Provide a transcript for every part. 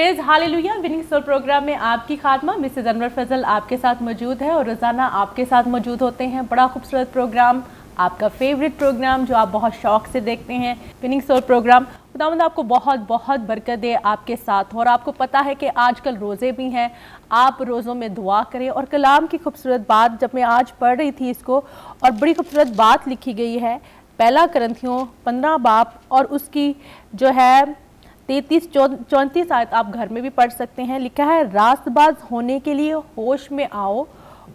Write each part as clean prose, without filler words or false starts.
Praise hallelujah winning soul programme में आपकी खात्मा मिसेज अनवर फजल आपके साथ मौजूद है और रोज़ाना आपके साथ मौजूद होते हैं। बड़ा खूबसूरत प्रोग्राम, आपका फेवरेट प्रोग्राम जो आप बहुत शौक से देखते हैं, विनिंग सोल प्रोग्राम। खुदावंद आपको बहुत बहुत बरकत दे आपके साथ। और आपको पता है कि आजकल रोज़े भी हैं, आप रोज़ों में दुआ करें। और कलाम की खूबसूरत बात जब मैं आज पढ़ रही थी इसको, और बड़ी खूबसूरत बात लिखी गई है, पहला करंथियों 15 बाब और उसकी जो है 33-34 आयत आप घर में भी पढ़ सकते हैं। लिखा है, रास्तबाज होने के लिए होश में आओ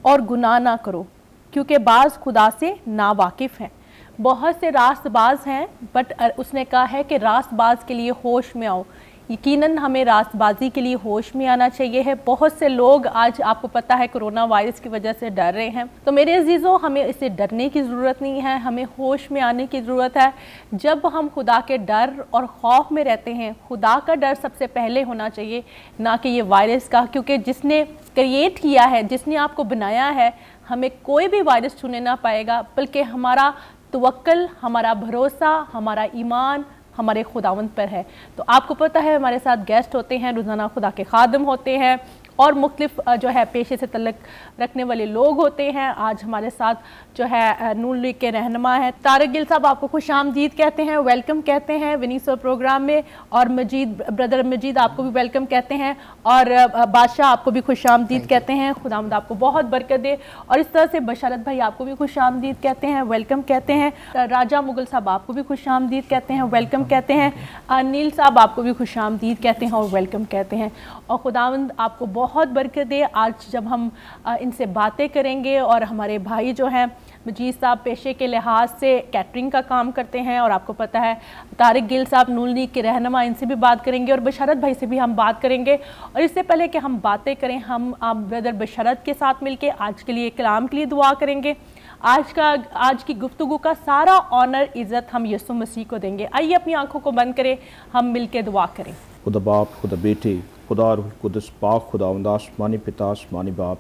और गुनाह ना करो, क्योंकि बाज खुदा से ना वाकिफ़ हैं। बहुत से रास्तबाज हैं, बट उसने कहा है कि रास्तबाज के लिए होश में आओ। यकीनन हमें रास्तबाजी के लिए होश में आना चाहिए है। बहुत से लोग आज आपको पता है कोरोना वायरस की वजह से डर रहे हैं, तो मेरे अजीज़ों हमें इससे डरने की ज़रूरत नहीं है, हमें होश में आने की ज़रूरत है। जब हम खुदा के डर और खौफ में रहते हैं, खुदा का डर सबसे पहले होना चाहिए, ना कि ये वायरस का, क्योंकि जिसने क्रिएट किया है, जिसने आपको बनाया है, हमें कोई भी वायरस छूने ना पाएगा, बल्कि हमारा तवक्कल, हमारा भरोसा, हमारा ईमान हमारे खुदावंद पर है। तो आपको पता है हमारे साथ गेस्ट होते हैं, रोज़ाना खुदा के खादम होते हैं और मुख्तलिफ जो है पेशे से तल्लक रखने वाले लोग होते हैं। आज हमारे साथ जो है नून लीग के रहनुमा हैं तारिक गिल साहब, आपको खुश आमदीद कहते हैं, वेलकम कहते हैं विनिंग सोल प्रोग्राम में। और ब्रदर मजीद आपको भी वेलकम कहते हैं, और बादशाह आपको भी खुश आमदीद कहते हैं। खुदावंद आपको बहुत बरकत दे। और इस तरह से बशारत भाई आपको भी खुश आमदीद कहते हैं, वेलकम कहते हैं। राजा मुगल साहब आपको भी खुश आमदीद कहते हैं, वेलकम कहते हैं। अनिल साहब आपको भी खुश आमदीद कहते हैं और वेलकम कहते हैं। और खुदावंद आपको बहुत बरकत दे। आज जब हम इनसे बातें करेंगे, और हमारे भाई जो हैं मजीद साहब पेशे के लिहाज से कैटरिंग का काम करते हैं, और आपको पता है तारिक गिल साहब नून लीग के रहनुमा, इनसे भी बात करेंगे, और बशारत भाई से भी हम बात करेंगे। और इससे पहले कि हम बातें करें, हम आप ब्रदर बशारत के साथ मिलके आज के लिए कलाम के लिए दुआ करेंगे। आज की गुफ्तगू का सारा ऑनर इज़्ज़त हम यीशु मसीह को देंगे। आइए अपनी आंखों को बंद करें, हम मिलके दुआ करें। खुदा बाप, खुदा बेटे, खुदा रूह कुदस, पाक खुदावंद, आसमानी पिता, आसमानी बाप,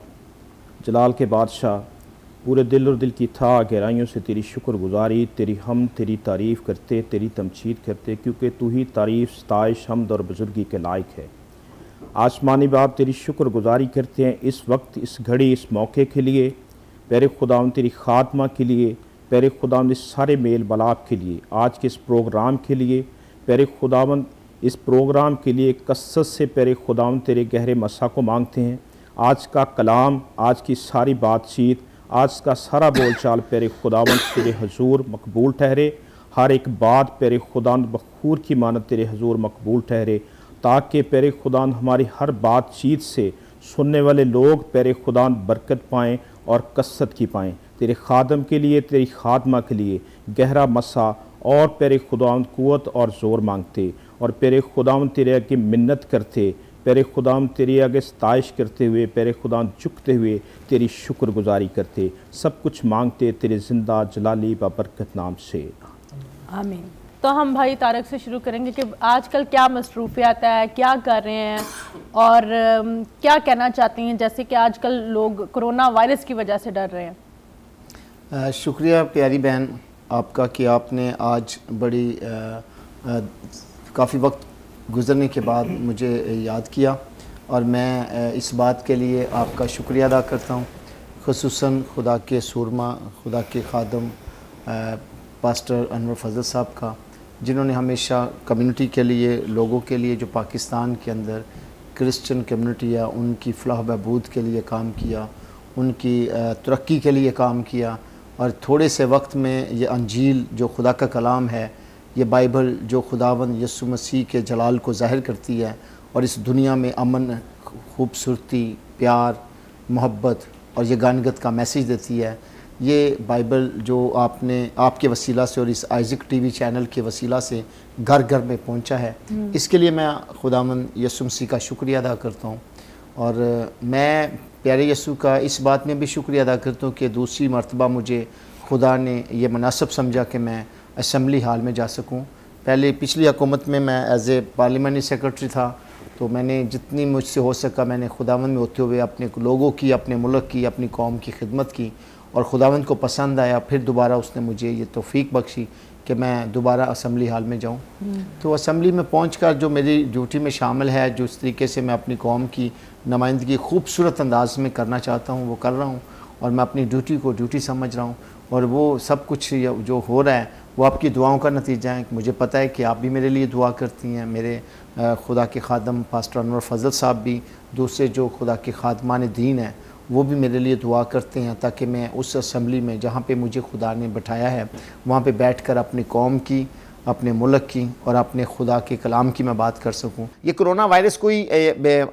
जलाल के बादशाह, पूरे दिल और दिल की था गहराइयों से तेरी शुक्रगुजारी, तेरी हम तेरी तारीफ़ करते, तेरी तमजीद करते, क्योंकि तू ही तारीफ़, सताइश, हमद और बुजुर्गी के लायक है। आसमानी बाप, तेरी शुक्रगुजारी करते हैं इस वक्त, इस घड़ी, इस मौके के लिए, प्यारे खुदावंद तेरी खात्मा के लिए, प्यारे खुदावंद इस सारे मेल बलाप के लिए, आज के इस प्रोग्राम के लिए, प्यारे खुदावंद इस प्रोग्राम के लिए कसरत से प्यारे खुदावंद तेरे गहरे मसा को मांगते हैं। आज का कलाम, आज की सारी बातचीत, आज का सारा बोलचाल प्यारे खुदावंद तेरे हजूर मकबूल ठहरे। हर एक बात प्यारे खुदावंद बखूर की मानत तेरे हजूर मकबूल ठहरे, ताकि प्यारे खुदावंद हमारी हर बातचीत से सुनने वाले लोग प्यारे खुदावंद बरकत पाएँ और कसरत की पाएँ। तेरे खादम के लिए, तेरी खादमा के लिए गहरा मसा और प्यारे खुदावंद कुव्वत और ज़ोर मांगते, और प्यारे खुदावंद तेरे आगे मिन्नत करते, प्यारे खुदावंद तेरे आगे सताइश करते हुए, प्यारे खुदावंद झुकते हुए तेरी शुक्रगुजारी करते, सब कुछ मांगते तेरे ज़िंदा जलाली बाबरकत नाम से, आमीन। तो हम भाई तारक से शुरू करेंगे कि आजकल क्या मसरूफियत है, क्या कर रहे हैं, और क्या कहना चाहते हैं, जैसे कि आजकल लोग कोरोना वायरस की वजह से डर रहे हैं। शुक्रिया प्यारी बहन आपका कि आपने आज बड़ी काफ़ी वक्त गुज़रने के बाद मुझे याद किया, और मैं इस बात के लिए आपका शुक्रिया अदा करता हूँ, ख़ुसूसन खुदा के सूरमा, खुदा के खादम पास्टर अनवर फजल साहब का, जिन्होंने हमेशा कम्युनिटी के लिए, लोगों के लिए जो पाकिस्तान के अंदर क्रिश्चियन कम्युनिटी है उनकी फलाह बहबूद के लिए काम किया, उनकी तरक्की के लिए काम किया। और थोड़े से वक्त में ये अंजील जो खुदा का कलाम है, ये बाइबल जो खुदावंद यीशु मसीह के जलाल को ज़ाहिर करती है और इस दुनिया में अमन, खूबसूरती, प्यार, मोहब्बत और ये गानगत का मैसेज देती है, ये बाइबल जो आपने आपके वसीला से और इस आइज़िक टीवी चैनल के वसीला से घर घर में पहुंचा है, इसके लिए मैं खुदावंद यीशु मसीह का शुक्रिया अदा करता हूँ। और मैं प्यारे यीशु का इस बात में भी शुक्रिया अदा करता हूँ कि दूसरी मरतबा मुझे खुदा ने ये मुनासिब समझा कि मैं असम्बली हाल में जा सकूं। पहले पिछली हुकूमत में मैं एज ए पार्लियामेंट्री सेक्रेटरी था, तो मैंने जितनी मुझसे हो सका मैंने खुदावंद में होते हुए अपने लोगों की, अपने मुल्क की, अपनी कौम की खिदमत की। और खुदावंद को पसंद आया, फिर दोबारा उसने मुझे ये तौफीक बख्शी कि मैं दोबारा असम्बली हाल में जाऊँ। तो असम्बली में पहुंचकर जो मेरी ड्यूटी में शामिल है, जो इस तरीके से मैं अपनी कौम की नुमाइंदगी खूबसूरत अंदाज में करना चाहता हूँ वो कर रहा हूँ, और मैं अपनी ड्यूटी को ड्यूटी समझ रहा हूँ, और वो सब कुछ जो हो रहा है वो आपकी दुआओं का नतीजा है। मुझे पता है कि आप भी मेरे लिए दुआ करती हैं, मेरे खुदा के खादम पास्टर अनवर फजल साहब भी, दूसरे जो खुदा के खादमान दीन हैं वो भी मेरे लिए दुआ करते हैं, ताकि मैं उस असम्बली में जहाँ पे मुझे खुदा ने बैठाया है वहाँ पे बैठकर अपनी कौम की, अपने मुल्क की और अपने खुदा के कलाम की मैं बात कर सकूँ। ये कोरोना वायरस कोई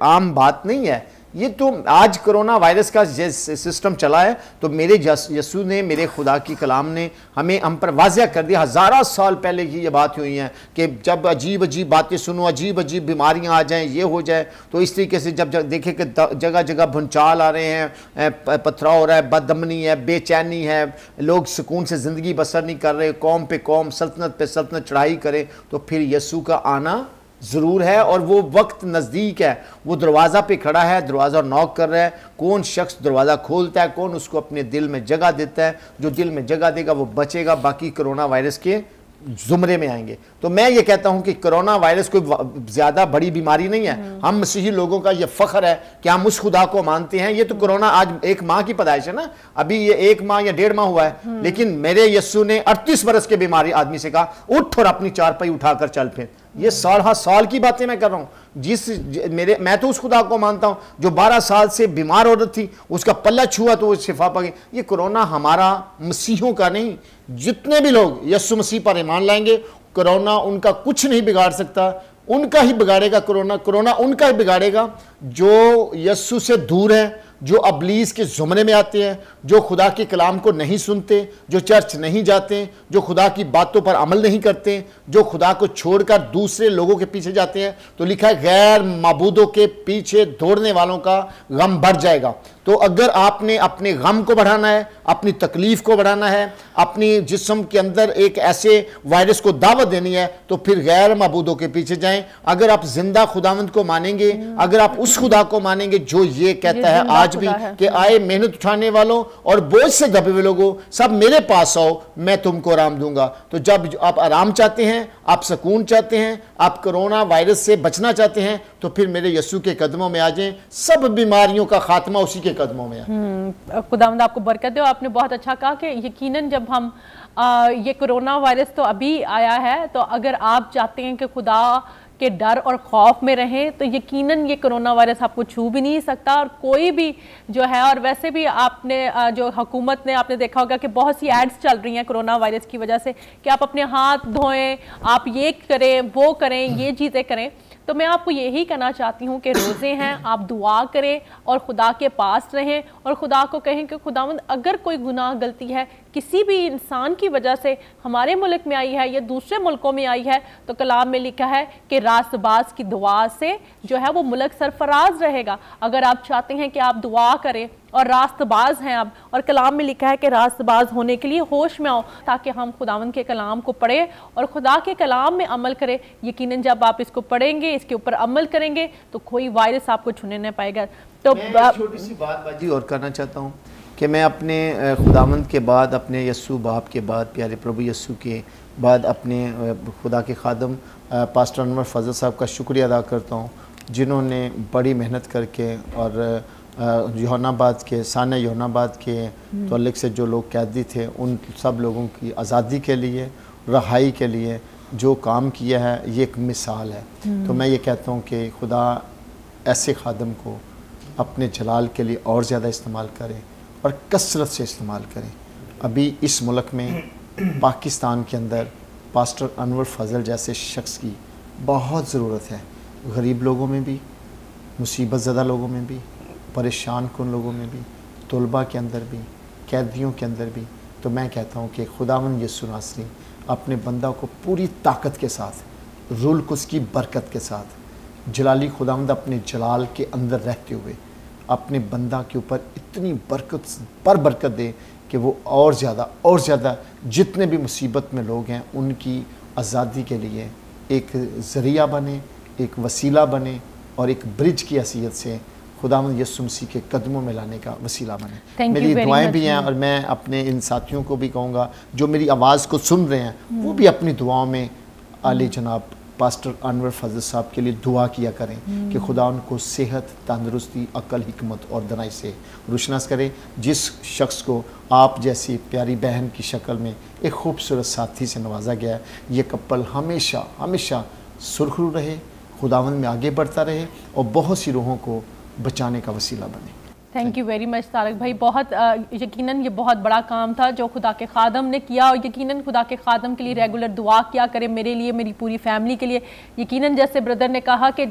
आम बात नहीं है, ये तो आज कोरोना वायरस का सिस्टम चला है, तो मेरे यसू ने, मेरे खुदा की कलाम ने हम पर वाज़िया कर दिया। हज़ारों साल पहले की ये बात हुई है कि जब अजीब अजीब बातें सुनो, अजीब अजीब बीमारियां आ जाएं, ये हो जाए, तो इस तरीके से जब देखें कि जगह जगह भूचाल आ रहे हैं, पथराव हो रहा है, बदअमनी है, बेचैनी है, लोग सुकून से ज़िंदगी बसर नहीं कर रहे, कौम पे कौम, सल्तनत पे सल्तनत चढ़ाई करें, तो फिर यसू का आना ज़रूर है और वो वक्त नज़दीक है। वो दरवाज़ा पे खड़ा है, दरवाज़ा नॉक कर रहा है, कौन शख्स दरवाज़ा खोलता है, कौन उसको अपने दिल में जगह देता है। जो दिल में जगह देगा वो बचेगा, बाकी कोरोना वायरस के ज़ुमरे में आएंगे। तो मैं ये कहता हूँ कि कोरोना वायरस कोई ज़्यादा बड़ी बीमारी नहीं है। हम मसीही लोगों का ये फ़ख्र है कि हम उस खुदा को मानते हैं। ये तो कोरोना आज 1 माह की पैदाइश है ना, अभी ये 1 माह या 1.5 माह हुआ है, लेकिन मेरे यस्सु ने 38 बरस के बीमारी आदमी से कहा उठ और अपनी चारपाई उठाकर चल फिर। ये साल की बातें मैं कर रहा हूँ। मैं तो उस खुदा को मानता हूँ जो 12 साल से बीमार औरत थी, उसका पल्ला छुआ तो वो शिफा पा गई। ये कोरोना हमारा मसीहों का नहीं, जितने भी लोग यस्सु मसीह पर ईमान लाएंगे कोरोना उनका कुछ नहीं बिगाड़ सकता, उनका ही बिगाड़ेगा कोरोना उनका ही बिगाड़ेगा जो यस्सु से दूर है, जो अबलीस के ज़ुमरे में आते हैं, जो खुदा के कलाम को नहीं सुनते, जो चर्च नहीं जाते, जो खुदा की बातों पर अमल नहीं करते, जो खुदा को छोड़कर दूसरे लोगों के पीछे जाते हैं। तो लिखा है गैर माबूदों के पीछे दौड़ने वालों का गम बढ़ जाएगा। तो अगर आपने अपने गम को बढ़ाना है, अपनी तकलीफ को बढ़ाना है, अपनी जिस्म के अंदर एक ऐसे वायरस को दावत देनी है, तो फिर गैर माबूदों के पीछे जाएं। अगर आप जिंदा खुदावंद को मानेंगे, अगर आप उस खुदा को मानेंगे जो ये कहता है आज भी कि आए मेहनत उठाने वालों और बोझ से दबे हुए लोगों, सब मेरे पास आओ, मैं तुमको आराम दूंगा। तो जब आप आराम चाहते हैं, आप सुकून चाहते हैं, आप कोरोना वायरस से बचना चाहते हैं, तो फिर मेरे यस्सु के कदमों में आ जाएं। सब बीमारियों का खात्मा उसी के कदमों में है। खुदावंद आपको बरकत दे। आपने बहुत अच्छा कहा कि यकीनन जब हम ये कोरोना वायरस तो अभी आया है, तो अगर आप चाहते हैं कि खुदा के डर और खौफ में रहें तो यकीनन ये कोरोना वायरस आपको छू भी नहीं सकता। और कोई भी जो है, और वैसे भी आपने जो हुकूमत ने, आपने देखा होगा कि बहुत सी एड्स चल रही हैं कोरोना वायरस की वजह से कि आप अपने हाथ धोएं, आप ये करें, वो करें, ये चीज़ें करें। तो मैं आपको यही कहना चाहती हूँ कि रोज़े हैं, आप दुआ करें और खुदा के पास रहें और खुदा को कहें कि खुदावंद अगर कोई गुनाह गलती है किसी भी इंसान की वजह से हमारे मुल्क में आई है या दूसरे मुल्कों में आई है, तो कलाम में लिखा है कि रास्तबाज की दुआ से जो है वो मुल्क सरफराज रहेगा। अगर आप चाहते हैं कि आप दुआ करें और रास्तबाज हैं आप, और कलाम में लिखा है कि रास्तबाज होने के लिए होश में आओ, ताकि हम खुदावंद के कलाम को पढ़ें और खुदा के कलाम में अमल करें। यकीनन जब आप इसको पढ़ेंगे, इसके ऊपर अमल करेंगे, तो कोई वायरस आपको छूने नहीं पाएगा। तो मैं छोटी सी बात बाजी और करना चाहता हूँ कि मैं अपने खुदावंद के बाद, अपने यस्सु बाप के बाद, प्यारे प्रभु यस्सु के बाद अपने खुदा के खादम पास्टर अनवर फजल साहब का शुक्रिया अदा करता हूँ, जिन्होंने बड़ी मेहनत करके और योहानाबाद के, साना योहानाबाद के तल्लुक़ से जो लोग कैदी थे, उन सब लोगों की आज़ादी के लिए, रहाई के लिए जो काम किया है, ये एक मिसाल है। तो मैं ये कहता हूँ कि खुदा ऐसे खादम को अपने जलाल के लिए और ज़्यादा इस्तेमाल करें और कसरत से इस्तेमाल करें। अभी इस मुल्क में, पाकिस्तान के अंदर पास्टर अनवर फजल जैसे शख्स की बहुत ज़रूरत है। गरीब लोगों में भी, मुसीबत ज़दा लोगों में भी, परेशान कुन लोगों में भी, तलबा के अंदर भी, कैदियों के अंदर भी। तो मैं कहता हूँ कि खुदावंद यस्सु नासरी अपने बंदा को पूरी ताकत के साथ, रुल कुस की बरकत के साथ, जलाली खुदावंद अपने जलाल के अंदर रहते हुए अपने बंदा के ऊपर इतनी बरकत दे कि वो और ज़्यादा जितने भी मुसीबत में लोग हैं उनकी आज़ादी के लिए एक ज़रिया बने, एक वसीला बने और एक ब्रिज की हैसियत से खुदावंद यीशु मसीह के कदमों में लाने का वसीला बने। मेरी दुआएं भी हैं और मैं अपने इन साथियों को भी कहूँगा जो मेरी आवाज़ को सुन रहे हैं वो भी अपनी दुआओं में आले जनाब पास्टर अनवर फजल साहब के लिए दुआ किया करें कि खुदा उनको सेहत, तंदुरुस्ती, अक्ल, हिकमत और दनाई से रोशनास करे। जिस शख्स को आप जैसी प्यारी बहन की शक्ल में एक खूबसूरत साथी से नवाजा गया है, ये कपल हमेशा हमेशा सुरखरू रहे, खुदावंद में आगे बढ़ता रहे और बहुत सी रूहों को बचाने का वसीला बने। Thank you very much Tarak भाई। बहुत यकीनन ये बहुत बड़ा काम था जो खुदा के खादम ने किया और यकीनन खुदा के खादम के लिए रेगुलर दुआ किया करें, मेरे लिए, मेरी पूरी फैमिली के लिए। यकीनन जैसे ब्रदर ने कहा कि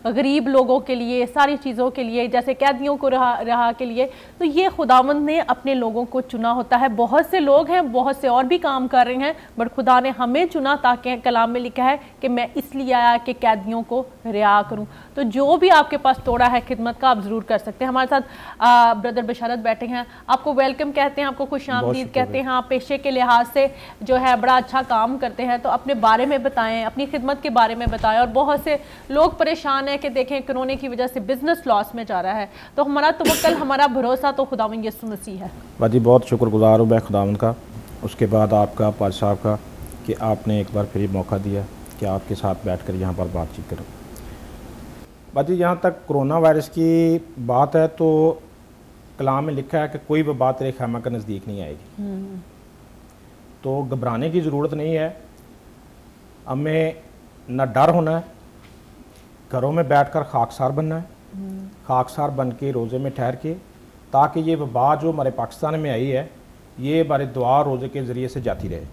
गरीब लोगों के लिए, सारी चीज़ों के लिए, जैसे कैदियों को रहा के लिए, तो ये खुदावंद ने अपने लोगों को चुना होता है। बहुत से लोग हैं, बहुत से और भी काम कर रहे हैं, बट खुदा ने हमें चुना ताकि कलाम में लिखा है कि मैं इसलिए आया कि कैदियों को रिहा करूँ। तो जो भी आपके पास तोड़ा है खिदमत का, आप ज़रूर कर सकते हैं। हमारे साथ ब्रदर बशारत बैठे हैं, आपको वेलकम कहते हैं, आपको खुश आमदीद कहते हैं। आप पेशे के लिहाज से जो है बड़ा अच्छा काम करते हैं, तो अपने बारे में बताएं, अपनी खिदमत के बारे में बताएं। और बहुत से लोग परेशान हैं कि देखें कोरोना की वजह से बिजनेस लॉस में जा रहा है, तो हमारा तवक्कल, हमारा भरोसा तो खुदावंद यीशु मसीह है। बाजी बहुत शुक्रगुजार हूँ मैं खुदावंद का, उसके बाद आपका पाज साहब का कि आपने एक बार फिर मौका दिया कि आपके साथ बैठ कर यहाँ पर बातचीत करूँ। बाजी जहाँ तक कोरोना वायरस की बात है तो कलाम में लिखा है कि कोई भी बात तेरे खैमा के नज़दीक नहीं आएगी, तो घबराने की ज़रूरत नहीं है। हमें न डर होना है, घरों में बैठकर खाकसार बनना है, खाकसार बन के रोज़े में ठहर के, ताकि ये वबा जो हमारे पाकिस्तान में आई है ये हमारे दुआ रोज़े के ज़रिए से जाती रहे।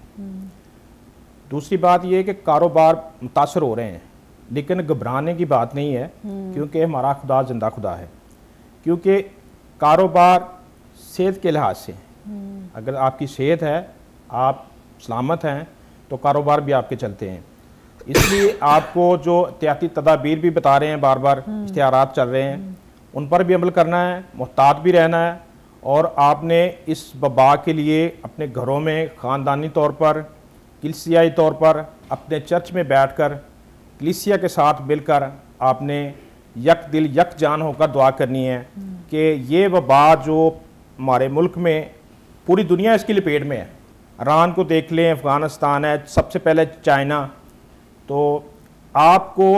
दूसरी बात ये है कि कारोबार मुतासर हो रहे हैं, लेकिन घबराने की बात नहीं है, क्योंकि हमारा खुदा जिंदा खुदा है। क्योंकि कारोबार सेहत के लिहाज से, अगर आपकी सेहत है, आप सलामत हैं, तो कारोबार भी आपके चलते हैं। इसलिए आपको जो एहतियाती तदाबीर भी बता रहे हैं, बार बार इश्तिहारात चल रहे हैं, उन पर भी अमल करना है, मुहतात भी रहना है। और आपने इस वबा के लिए अपने घरों में ख़ानदानी तौर पर, कलीसियाई तौर पर, अपने चर्च में बैठ कर कलीसिया के साथ मिलकर आपने यक दिल यक जान होकर दुआ करनी है कि ये वबा जो हमारे मुल्क में, पूरी दुनिया इसकी लपेट में है। ईरान को देख लें, अफ़गानिस्तान है, सबसे पहले चाइना। तो आपको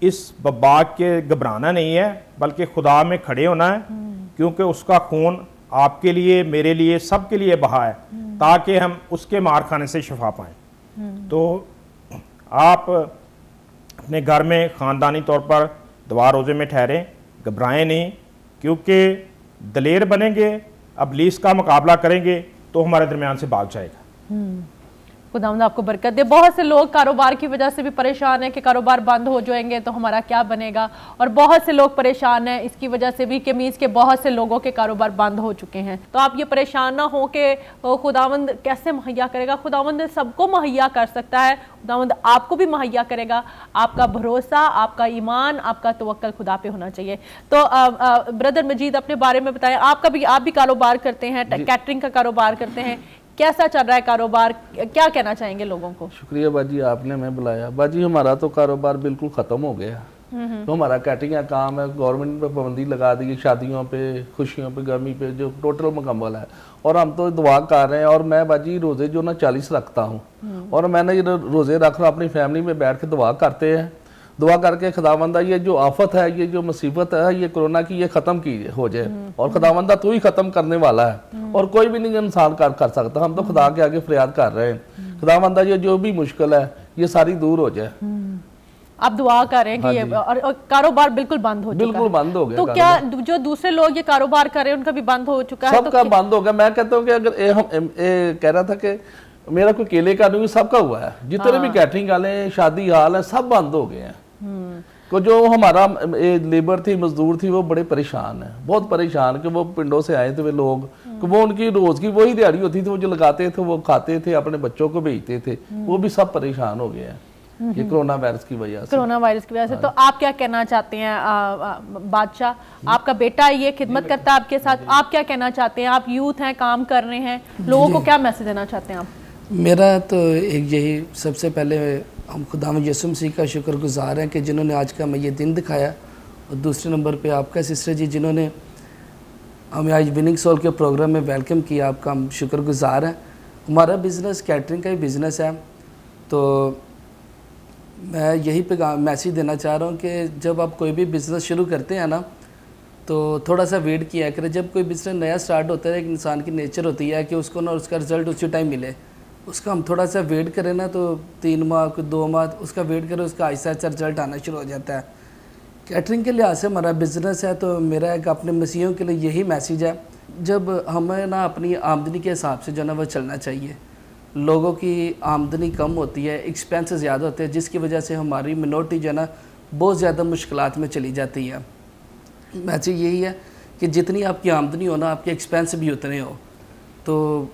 इस वबा के घबराना नहीं है, बल्कि खुदा में खड़े होना है, क्योंकि उसका खून आपके लिए, मेरे लिए, सबके लिए बहा है, ताकि हम उसके मार खाने से शिफा पाएँ। तो आप अपने घर में ख़ानदानी तौर पर दुआ रोज़े में ठहरें, घबराएं नहीं, क्योंकि दलेर बनेंगे, इब्लीस का मुकाबला करेंगे तो हमारे दरमियान से भाग जाएगा। खुदावंद आपको बरकत दे। बहुत से लोग कारोबार की वजह से भी परेशान हैं कि कारोबार बंद हो जाएंगे तो हमारा क्या बनेगा, और बहुत से लोग परेशान हैं इसकी वजह से भी कि मीज़ के बहुत से लोगों के कारोबार बंद हो चुके हैं। तो आप ये परेशान ना हो कि खुदावंद कैसे मुहैया करेगा। खुदावंद सबको मुहैया कर सकता है, खुदावंद आपको भी मुहैया करेगा। आपका भरोसा, आपका ईमान, आपका तवक्कल खुदा पे होना चाहिए। तो ब्रदर मजीद अपने बारे में बताएं, आप भी कारोबार करते हैं, कैटरिंग का कारोबार करते हैं, कैसा चल रहा है कारोबार, क्या कहना चाहेंगे लोगों को? शुक्रिया बाजी, आपने हमें बुलाया। बाजी हमारा तो कारोबार बिल्कुल ख़त्म हो गया। तो हमारा कैटरिंग का काम है, गवर्नमेंट पे पाबंदी लगा दी है, शादियों पे, खुशियों पे, गमी पे, जो टोटल मुकम्मल है। और हम तो दुआ कर रहे हैं। और मैं बाजी रोज़े जो ना 40 रखता हूँ, और मैंने ये रोज़े रख रहा, अपनी फैमिली में बैठ के दुआ करते हैं। दुआ करके खुदावंदा ये जो आफत है, ये जो मुसीबत है, ये कोरोना की, ये ख़त्म की हो जाए। और खुदावंदा तू ही ख़त्म करने वाला है, और कोई भी नहीं इंसान कर सकता। हम तो खुदा के आगे फरियाद कर रहे हैं, खुदावंदा ये जो भी मुश्किल है ये सारी दूर हो जाए। आप दुआ करें कि ये और कारोबार बिल्कुल बंद हो चुका है। बिल्कुल बंद हो गया। तो क्या जो दूसरे लोग ये कारोबार कर रहे हैं उनका भी बंद हो चुका है? सबका बंद हो गया। मैं कहता हूँ कि अगर हम कह रहा था कि मेरा कोई केले का नहीं, सबका हुआ है। जितने भी कैटरिंग वाले, शादी हाल है, सब बंद हो गए हैं। को जो हमारा लेबर थी, मजदूर थी, वो बड़े परेशान है, बहुत परेशान, कि वो पिंडों से आए थे वे लोग, कि वो उनकी रोज की वही दिहाड़ी होती थी, वो जो लगाते थे वो खाते थे, अपने बच्चों को भेजते थे, वो भी सब परेशान हो गए हैं ये कोरोना वायरस की वजह से। कोरोना वायरस की वजह से। तो आप क्या कहना चाहते हैं बादशाह, आपका बेटा ये खिदमत करता है आपके साथ, आप क्या कहना चाहते हैं? आप यूथ हैं, काम कर रहे हैं, लोगों को क्या मैसेज देना चाहते हैं आप? मेरा तो एक यही, सबसे पहले हम खुदा यीशु मसीह का शुक्रगुजार हैं कि जिन्होंने आज का हमें ये दिन दिखाया, और दूसरे नंबर पे आपका सिस्टर जी जिन्होंने हमें आज विनिंग सोल के प्रोग्राम में वेलकम किया, आपका हम शुक्रगुजार हैं। हमारा बिज़नेस कैटरिंग का ही बिज़नेस है, तो मैं यही पे मैसेज देना चाह रहा हूँ कि जब आप कोई भी बिज़नेस शुरू करते हैं ना, तो थोड़ा सा वेट किया करें। जब कोई बिज़नेस नया स्टार्ट होता है, एक इंसान की नेचर होती है कि उसको ना उसका रिज़ल्ट उसी टाइम मिले, उसका हम थोड़ा सा वेट करें ना, तो 3 माह 2 माह उसका वेट करें, उसका आहिस्ता आहिस्ता रिजल्ट आना शुरू हो जाता है। कैटरिंग के लिहाज से हमारा बिज़नेस है, तो मेरा एक अपने मसीहों के लिए यही मैसेज है, जब हमें ना अपनी आमदनी के हिसाब से जो ना वो चलना चाहिए। लोगों की आमदनी कम होती है, एक्सपेंस ज़्यादा होते हैं, जिसकी वजह से हमारी मिनोरिटी जो है ना बहुत ज़्यादा मुश्किलात में चली जाती है। मैसेज यही है कि जितनी आपकी आमदनी हो ना, आपके एक्सपेंस भी उतने हो। तो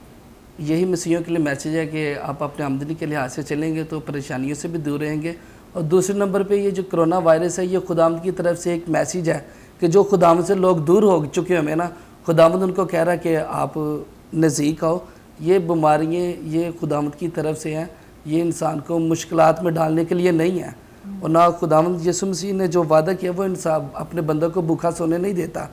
यही मसीहों के लिए मैसेज है कि आप अपने आमदनी के लिहाज से चलेंगे तो परेशानियों से भी दूर रहेंगे। और दूसरे नंबर पे ये जो कोरोना वायरस है, ये खुदावंद की तरफ से एक मैसेज है कि जो खुदावंद से लोग दूर हो चुके हमें ना, खुदावंद उनको कह रहा है कि आप नज़दीक आओ। ये बीमारियाँ ये खुदावंद की तरफ से हैं, ये इंसान को मुश्किलात में डालने के लिए नहीं है। और ना खुदावंद यीशु मसीह ने जो वादा किया वो इंसान अपने बंदों को भूखा सोने नहीं देता,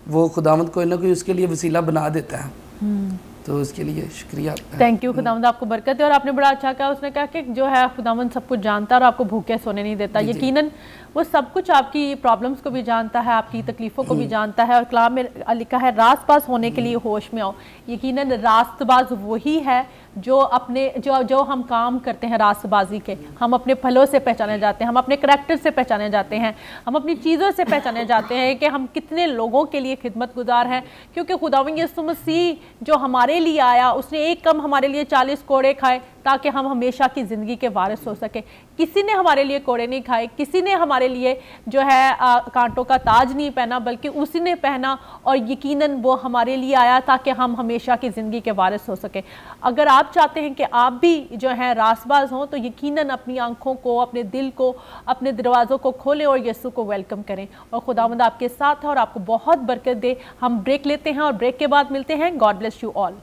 वो खुदावंद कोई ना कोई उसके लिए वसीला बना देता है। तो उसके लिए शुक्रिया। Thank you. खुदावंद आपको बरकत दे। और आपने बड़ा अच्छा कहा, उसने कहा कि जो है खुदावंद सब कुछ जानता है और आपको भूखे सोने नहीं देता। यकीनन वो सब कुछ आपकी प्रॉब्लम्स को भी जानता है, आपकी तकलीफ़ों को भी जानता है। और कलाम में लिखा है रास्तबाज होने के लिए होश में आओ। यकीनन रास्तबाज वही है जो अपने जो हम काम करते हैं रास्तबाजी के, हम अपने फलों से पहचाने जाते हैं, हम अपने करैक्टर से पहचाने जाते हैं, हम अपनी चीज़ों से पहचाने जाते हैं कि हम कितने लोगों के लिए खिदमत गुजार हैं। क्योंकि खुदावंद यीशु मसीह जो हमारे लिए आया, उसने एक कम हमारे लिए 40 कोड़े खाए ताकि हम हमेशा की ज़िंदगी के वारिस हो सके। किसी ने हमारे लिए कोड़े नहीं खाए, किसी ने हमारे लिए जो है कांटों का ताज नहीं पहना, बल्कि उसी ने पहना। और यकीनन वो हमारे लिए आया ताकि हम हमेशा की ज़िंदगी के वारिस हो सके। अगर आप चाहते हैं कि आप भी जो है रास्तबाज हों, तो यकीनन अपनी आंखों को, अपने दिल को, अपने दरवाज़ों को खोलें और यीशु को वेलकम करें। और खुदावंद आपके साथ है और आपको बहुत बरकत दे। हम ब्रेक लेते हैं और ब्रेक के बाद मिलते हैं। God bless you all.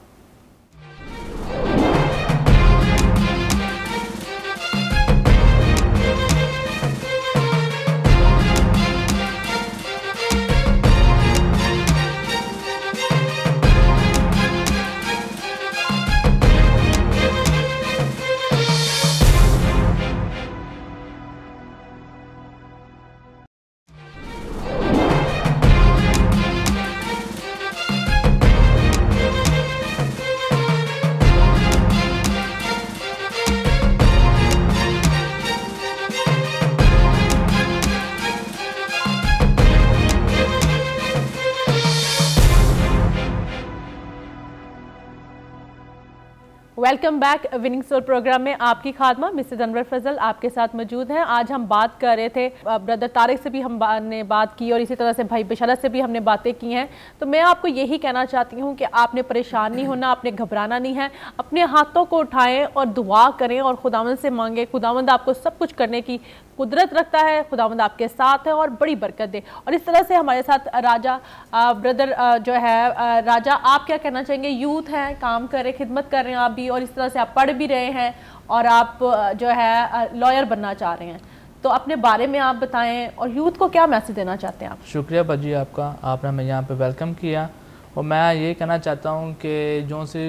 Welcome back. Winning soul programme में आपकी खादमा मिसेस अनवर फजल आपके साथ मौजूद हैं। आज हम बात कर रहे थे, ब्रदर तारिक से भी हमने बात की और इसी तरह से भाई बशरत से भी हमने बातें की हैं। तो मैं आपको यही कहना चाहती हूँ कि आपने परेशान नहीं होना, आपने घबराना नहीं है। अपने हाथों को उठाएं और दुआ करें और खुदावंद से मांगे। खुदावंद आपको सब कुछ करने की कुदरत रखता है, खुदावंद आपके साथ है और बड़ी बरकत दे। और इस तरह से हमारे साथ राजा ब्रदर जो है, राजा आप क्या कहना चाहेंगे? यूथ हैं, काम कर रहे, खिदमत कर रहे हैं आप भी, और इस तरह से आप पढ़ भी रहे हैं और आप जो है लॉयर बनना चाह रहे हैं, तो अपने बारे में आप बताएं और यूथ को क्या मैसेज देना चाहते हैं आप? शुक्रिया बाजी आपका, आपने हमें यहाँ पे वेलकम किया। और मैं ये कहना चाहता हूँ कि जो से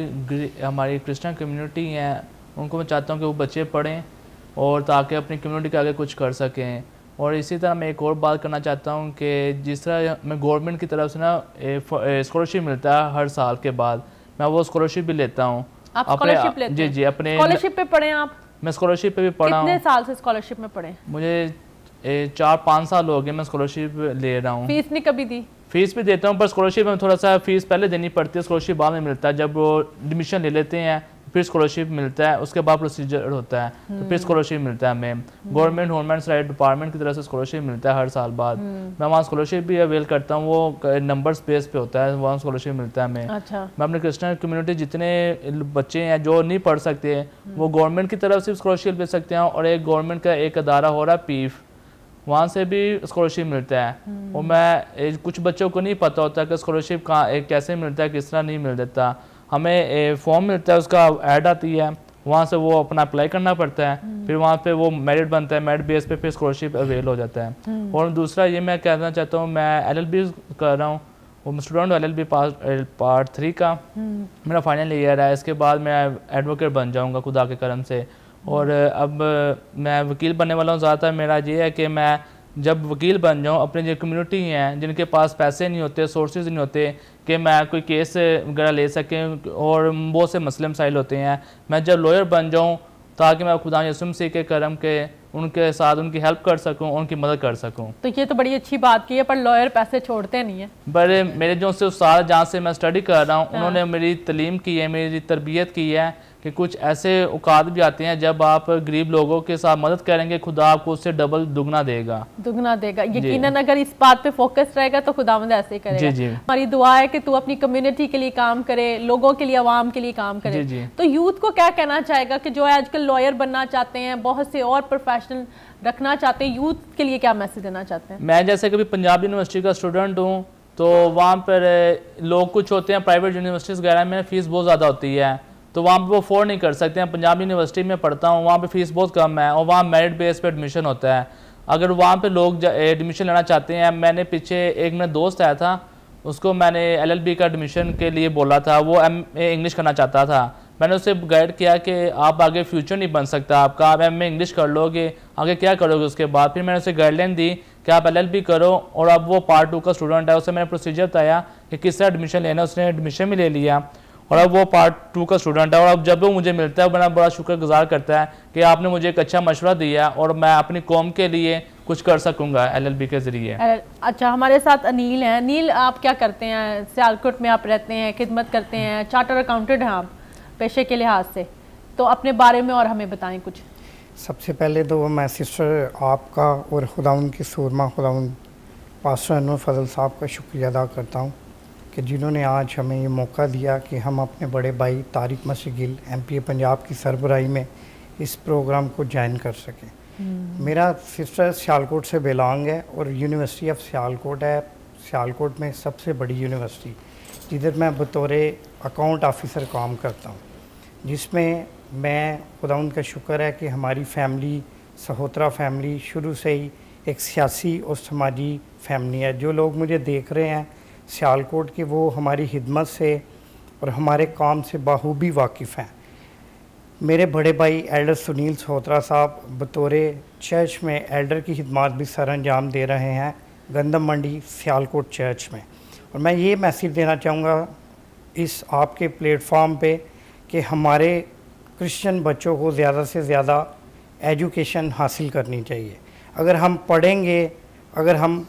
हमारी क्रिश्चियन कम्युनिटी हैं उनको मैं चाहता हूँ कि वो बच्चे पढ़ें और ताकि अपनी कम्युनिटी के आगे कुछ कर सकें। और इसी तरह मैं एक और बात करना चाहता हूँ कि जिस तरह मैं गवर्नमेंट की तरफ से ना स्कॉलरशिप मिलता है हर साल के बाद, मैं वो स्कॉलरशिप भी लेता हूँ। आप स्कॉलरशिप लेते हैं? जी, अपने स्कॉलरशिप पे पढ़े आप? मैं स्कॉलरशिप पे भी पढ़ा हूँ। कितने साल से स्कॉलरशिप में पढ़े? मुझे 4-5 साल हो गए मैं स्कॉलरशिप ले रहा हूँ। फीस नहीं कभी दी? फीस भी देता हूँ, पर स्कॉलरशिप में थोड़ा सा फीस पहले देनी पड़ती है, स्कॉलरशिप बाद में मिलता है। जब वो एडमिशन ले लेते हैं फिर स्कॉलरशिप मिलता है, उसके बाद प्रोसीजर होता है तो फिर स्कॉलरशिप मिलता है हमें। गवर्नमेंट ह्यूमन राइट डिपार्टमेंट की तरफ से स्कॉलरशिप मिलता है हर साल बाद। मैं वहाँ स्कॉलरशिप भी अवेल करता हूँ, वो नंबर्स बेस पे होता है, वहाँ स्कॉलरशिप मिलता है हमें। अच्छा। मैं अपने क्रिश्चियन कम्युनिटी जितने बच्चे हैं जो नहीं पढ़ सकते वो गवर्नमेंट की तरफ से स्कॉलरशिप ले सकते हैं। और एक गवर्नमेंट का एक अदारा हो रहा है पीफ, वहाँ से भी स्कॉलरशिप मिलता है। और मैं कुछ बच्चों को नहीं पता होता कि स्कॉलरशिप कहाँ कैसे मिलता है, किस तरह नहीं मिल देता। हमें फॉर्म मिलता है, उसका ऐड आती है, वहाँ से वो अपना अप्लाई करना पड़ता है। फिर वहाँ पे वो मेरिट बनता है, मेरिट बेस पे फिर स्कॉलरशिप अवेल हो जाता है। और दूसरा ये मैं कहना चाहता हूँ, मैं LLB कर रहा हूँ, वो स्टूडेंट LLB पार्ट 3 का मेरा फाइनल ईयर है। इसके बाद मैं एडवोकेट बन जाऊँगा खुदा के करम से। और अब मैं वकील बनने वाला हूँ। ज़्यादातर मेरा ये है कि मैं जब वकील बन जाऊँ, अपने जो कम्युनिटी हैं जिनके पास पैसे नहीं होते, सोर्सेज नहीं होते कि मैं कोई केस वगैरह ले सकें, और बहुत से मसले मसाइल होते हैं, मैं जब लॉयर बन जाऊँ ताकि मैं खुदा यसुम मसीह के करम के उनके साथ उनकी हेल्प कर सकूं, उनकी मदद कर सकूं। तो ये तो बड़ी अच्छी बात की है, पर लॉयर पैसे छोड़ते नहीं है। पर मेरे जो से उस्ताद जहाँ से मैं स्टडी कर रहा हूँ, उन्होंने मेरी तालीम की है, मेरी तरबियत की है कि कुछ ऐसे औकात भी आते हैं जब आप गरीब लोगों के साथ मदद करेंगे, खुदा आपको उससे डबल दुगना देगा। यकीनन अगर इस बात पे फोकस रहेगा तो खुदावंद ऐसे ही करेगा। जी। हमारी दुआ है कि तू अपनी कम्युनिटी के लिए काम करे, लोगों के लिए, आवाम के लिए काम करे। जी। तो यूथ को क्या कहना चाहेगा कि जो आजकल लॉयर बनना चाहते हैं, बहुत से और प्रोफेशनल रखना चाहते हैं, यूथ के लिए क्या मैसेज देना चाहते हैं? मैं जैसे कभी पंजाब यूनिवर्सिटी का स्टूडेंट हूँ, तो वहाँ पर लोग कुछ होते हैं प्राइवेट यूनिवर्सिटीज़ वगैरह में फ़ीस बहुत ज़्यादा होती है, तो वहाँ पे वो अफोर्ड नहीं कर सकते हैं। पंजाब यूनिवर्सिटी में पढ़ता हूँ, वहाँ पे फ़ीस बहुत कम है और वहाँ मेरिट बेस पे एडमिशन होता है। अगर वहाँ पे लोग एडमिशन लेना चाहते हैं, मैंने पीछे एक मेरा दोस्त आया था, उसको मैंने LLB का एडमिशन के लिए बोला था, वो MA इंग्लिश करना चाहता था। मैंने उसे गाइड किया कि आप आगे फ्यूचर नहीं बन सकता आपका, आप MA इंग्लिश कर लोगे, आगे क्या करोगे उसके बाद। फिर मैंने उसे गाइडलाइन दी कि आप LLB करो, और अब वो पार्ट 2 का स्टूडेंट है। उसे मैंने प्रोसीजर बताया कि किस तरह एडमिशन लेना, उसने एडमिशन भी ले लिया और अब वो पार्ट 2 का स्टूडेंट है। और अब जब वो मुझे मिलता है मेरा बड़ा शुक्रगुजार करता है कि आपने मुझे एक अच्छा मशवरा दिया और मैं अपनी कौम के लिए कुछ कर सकूंगा LLB के ज़रिए। अच्छा, हमारे साथ अनिल हैं। अनिल, आप क्या करते हैं? सियालकोट में आप रहते हैं, खिदमत करते हैं, चार्टर अकाउंटेंट हैं आप पेशे के लिहाज से, तो अपने बारे में और हमें बताएं कुछ। सबसे पहले तो मैं सिस्टर आपका और खुदावंद की सूरमा खुदावंद पास्टर अनवर फजल साहब का शुक्रिया अदा करता हूँ कि जिन्होंने आज हमें ये मौका दिया कि हम अपने बड़े भाई तारिक मसीह गिल MPA पंजाब की सरबराही में इस प्रोग्राम को ज्वाइन कर सकें। मेरा सिस्टर सियालकोट से बिलोंग है और यूनिवर्सिटी ऑफ सियालकोट है, सियालकोट में सबसे बड़ी यूनिवर्सिटी, जिधर मैं बतौर अकाउंट ऑफिसर काम करता हूँ, जिसमें मैं खुदावंद का शुक्र है कि हमारी फैमिली सहोत्रा फैमिली शुरू से ही एक सियासी और समाजी फैमिली है। जो लोग मुझे देख रहे हैं सियालकोट के, वो हमारी खिदमत से और हमारे काम से बाखूबी वाकिफ़ हैं। मेरे बड़े भाई एल्डर सुनील सहोत्रा साहब बतौर चर्च में एल्डर की खिदमत भी सर अंजाम दे रहे हैं गंदम मंडी सियालकोट चर्च में। और मैं ये मैसेज देना चाहूँगा इस आपके प्लेटफॉर्म पे कि हमारे क्रिश्चियन बच्चों को ज़्यादा से ज़्यादा एजुकेशन हासिल करनी चाहिए। अगर हम पढ़ेंगे, अगर हम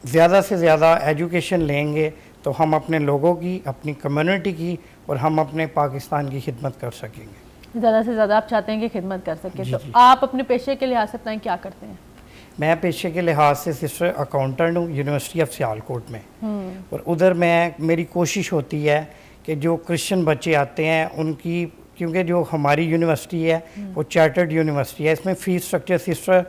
ज़्यादा से ज़्यादा एजुकेशन लेंगे तो हम अपने लोगों की, अपनी कम्युनिटी की और हम अपने पाकिस्तान की खिदमत कर सकेंगे। ज़्यादा से ज़्यादा आप चाहते हैं कि खिदमत कर सकें। तो आप अपने पेशे के लिहाज से बताएं क्या करते हैं? मैं पेशे के लिहाज से सिस्टर अकाउंटेंट हूँ यूनिवर्सिटी ऑफ सियालकोट में, और उधर मेरी कोशिश होती है कि जो क्रिश्चियन बच्चे आते हैं उनकी, क्योंकि जो हमारी यूनिवर्सिटी है वो चार्टर्ड यूनिवर्सिटी है, इसमें fees structure sister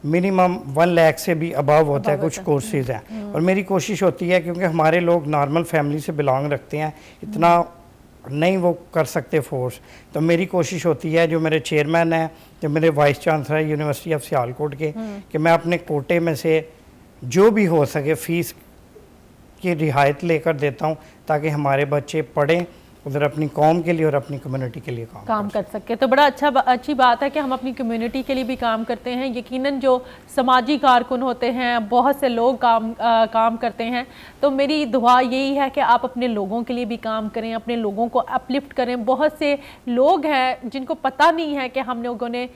minimum 1 lakh से भी अबव होता है, कुछ कोर्सेज हैं। और मेरी कोशिश होती है, क्योंकि हमारे लोग नॉर्मल फैमिली से बिलोंग रखते हैं, इतना नहीं वो कर सकते फोर्स, तो मेरी कोशिश होती है, जो मेरे चेयरमैन हैं, जो मेरे वाइस चांसलर है यूनिवर्सिटी ऑफ सियालकोट के, कि मैं अपने कोटे में से जो भी हो सके फ़ीस की रियायत लेकर देता हूँ, ताकि हमारे बच्चे पढ़ें, उधर अपनी कौम के लिए और अपनी कम्युनिटी के लिए काम कर सके। तो बड़ा अच्छी बात है कि हम अपनी कम्युनिटी के लिए भी काम करते हैं। यकीनन जो समाजी कारकुन होते हैं, बहुत से लोग काम करते हैं, तो मेरी दुआ यही है कि आप अपने लोगों के लिए भी काम करें, अपने लोगों को अपलिफ्ट करें। बहुत से लोग हैं जिनको पता नहीं है कि हम लोगों ने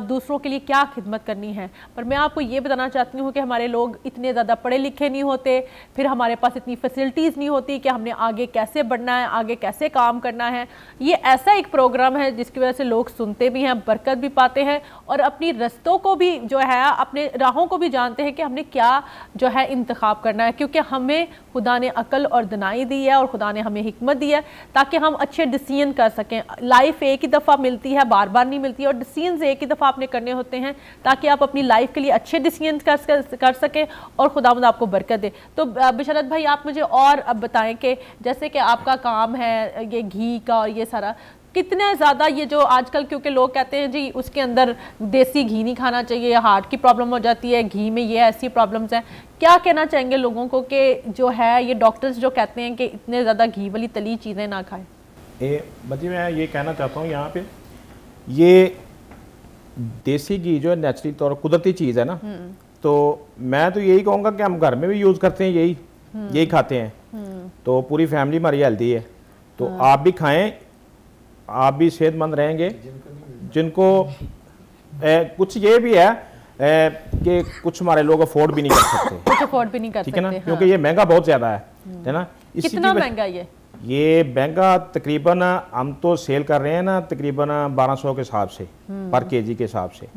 दूसरों के लिए क्या खिदमत करनी है, पर मैं आपको ये बताना चाहती हूँ कि हमारे लोग इतने ज़्यादा पढ़े लिखे नहीं होते, फिर हमारे पास इतनी फैसिलिटीज़ नहीं होती कि हमने आगे कैसे बढ़ना है, आगे कैसे काम करना है। ये ऐसा एक प्रोग्राम है जिसकी वजह से लोग सुनते भी हैं, बरकत भी पाते हैं और अपनी रस्तों को भी जो है, अपने राहों को भी जानते हैं कि हमने क्या जो है इंतखाब करना है, क्योंकि हमें खुदा ने अकल और दनाई दी है और खुदा ने हमें हिकमत दी है ताकि हम अच्छे डिसीजन कर सकें। लाइफ एक ही दफ़ा मिलती है, बार बार नहीं मिलती, और डिसीजन एक ही दफ़ा आपने करने होते हैं ताकि आप अपनी लाइफ के लिए अच्छे डिसीजन कर सकें और खुदावंद आपको बरकत दे। तो बिशरत भाई, आप मुझे और अब बताएं कि जैसे कि आपका काम है ये घी का और ये सारा, कितना ज़्यादा ये जो आजकल, क्योंकि लोग कहते हैं जी उसके अंदर देसी घी नहीं खाना चाहिए, हार्ट की प्रॉब्लम हो जाती है, घी में ये ऐसी प्रॉब्लम्स हैं, क्या कहना चाहेंगे लोगों को कि जो है ये डॉक्टर्स जो कहते हैं कि इतने ज़्यादा घी वाली तली चीज़ें ना खाएं? बच्ची मैं ये कहना चाहता हूँ यहाँ पे, ये देसी घी जो है नेचुरली तौर कुदरती चीज़ है ना, तो मैं तो यही कहूँगा कि हम घर में भी यूज़ करते हैं, यही खाते हैं, तो पूरी फैमिली हमारी हेल्दी है, तो आप भी खाएं, आप भी सेहतमंद रहेंगे। जिनको कुछ ये भी है कि कुछ हमारे लोग अफोर्ड भी नहीं कर सकते, कुछ अफोर्ड भी नहीं कर सकते, ठीक है ना, क्योंकि ये महंगा बहुत ज़्यादा है ना। कितना महंगा ये महंगा तकरीबन हम तो सेल कर रहे हैं ना तकरीबन 1200 के हिसाब से पर केजी के हिसाब से,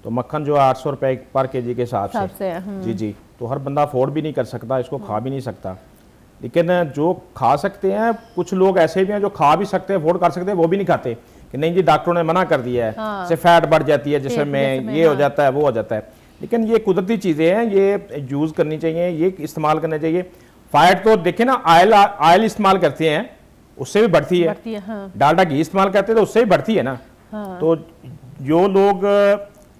तो मक्खन जो 800 रुपए पर केजी के हिसाब से जी जी, तो हर बंदा अफोर्ड भी नहीं कर सकता, इसको खा भी नहीं सकता। लेकिन जो खा सकते हैं, कुछ लोग ऐसे भी हैं जो खा भी सकते हैं, अफोर्ड कर सकते हैं, वो भी नहीं खाते कि नहीं जी डॉक्टरों ने मना कर दिया है, इससे फैट बढ़ जाती है, जिसमें ये हो जाता है, वो हो जाता है। लेकिन ये कुदरती चीज़ें हैं, ये यूज़ करनी चाहिए, ये इस्तेमाल करना चाहिए। फैट तो देखे ना, ऑयल इस्तेमाल करते हैं उससे भी बढ़ती है, हाँ। डालडा घी इस्तेमाल करते हैं तो उससे भी बढ़ती है ना, हाँ। तो जो लोग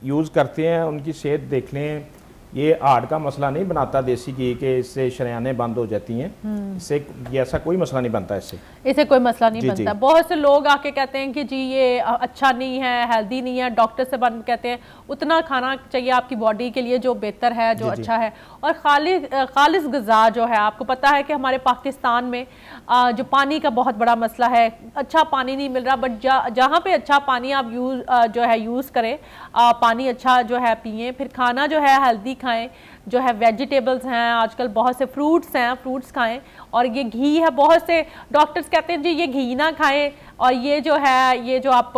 यूज़ करते हैं उनकी सेहत देख लें, ये हार्ट का मसला नहीं बनाता देसी घी के, इससे शरयानें बंद हो जाती हैं, इससे ये ऐसा कोई मसला नहीं बनता, इससे कोई मसला नहीं बनता। बहुत से लोग आके कहते हैं कि जी ये अच्छा नहीं है, हेल्दी नहीं है, डॉक्टर से बन कहते हैं उतना खाना चाहिए आपकी बॉडी के लिए जो बेहतर है, जो अच्छा है। और खालिस ग़िज़ा जो है, आपको पता है कि हमारे पाकिस्तान में जो पानी का बहुत बड़ा मसला है, अच्छा पानी नहीं मिल रहा, बट जहाँ पे अच्छा पानी आप यूज़ करें, पानी अच्छा जो है पिएं, फिर खाना जो है हेल्दी खाएं, जो है वेजिटेबल्स हैं, आजकल बहुत से फ्रूट्स हैं, फ्रूट्स खाएं। और ये घी है, बहुत से डॉक्टर्स कहते हैं जी ये घी ना खाएं, और ये जो है ये जो आप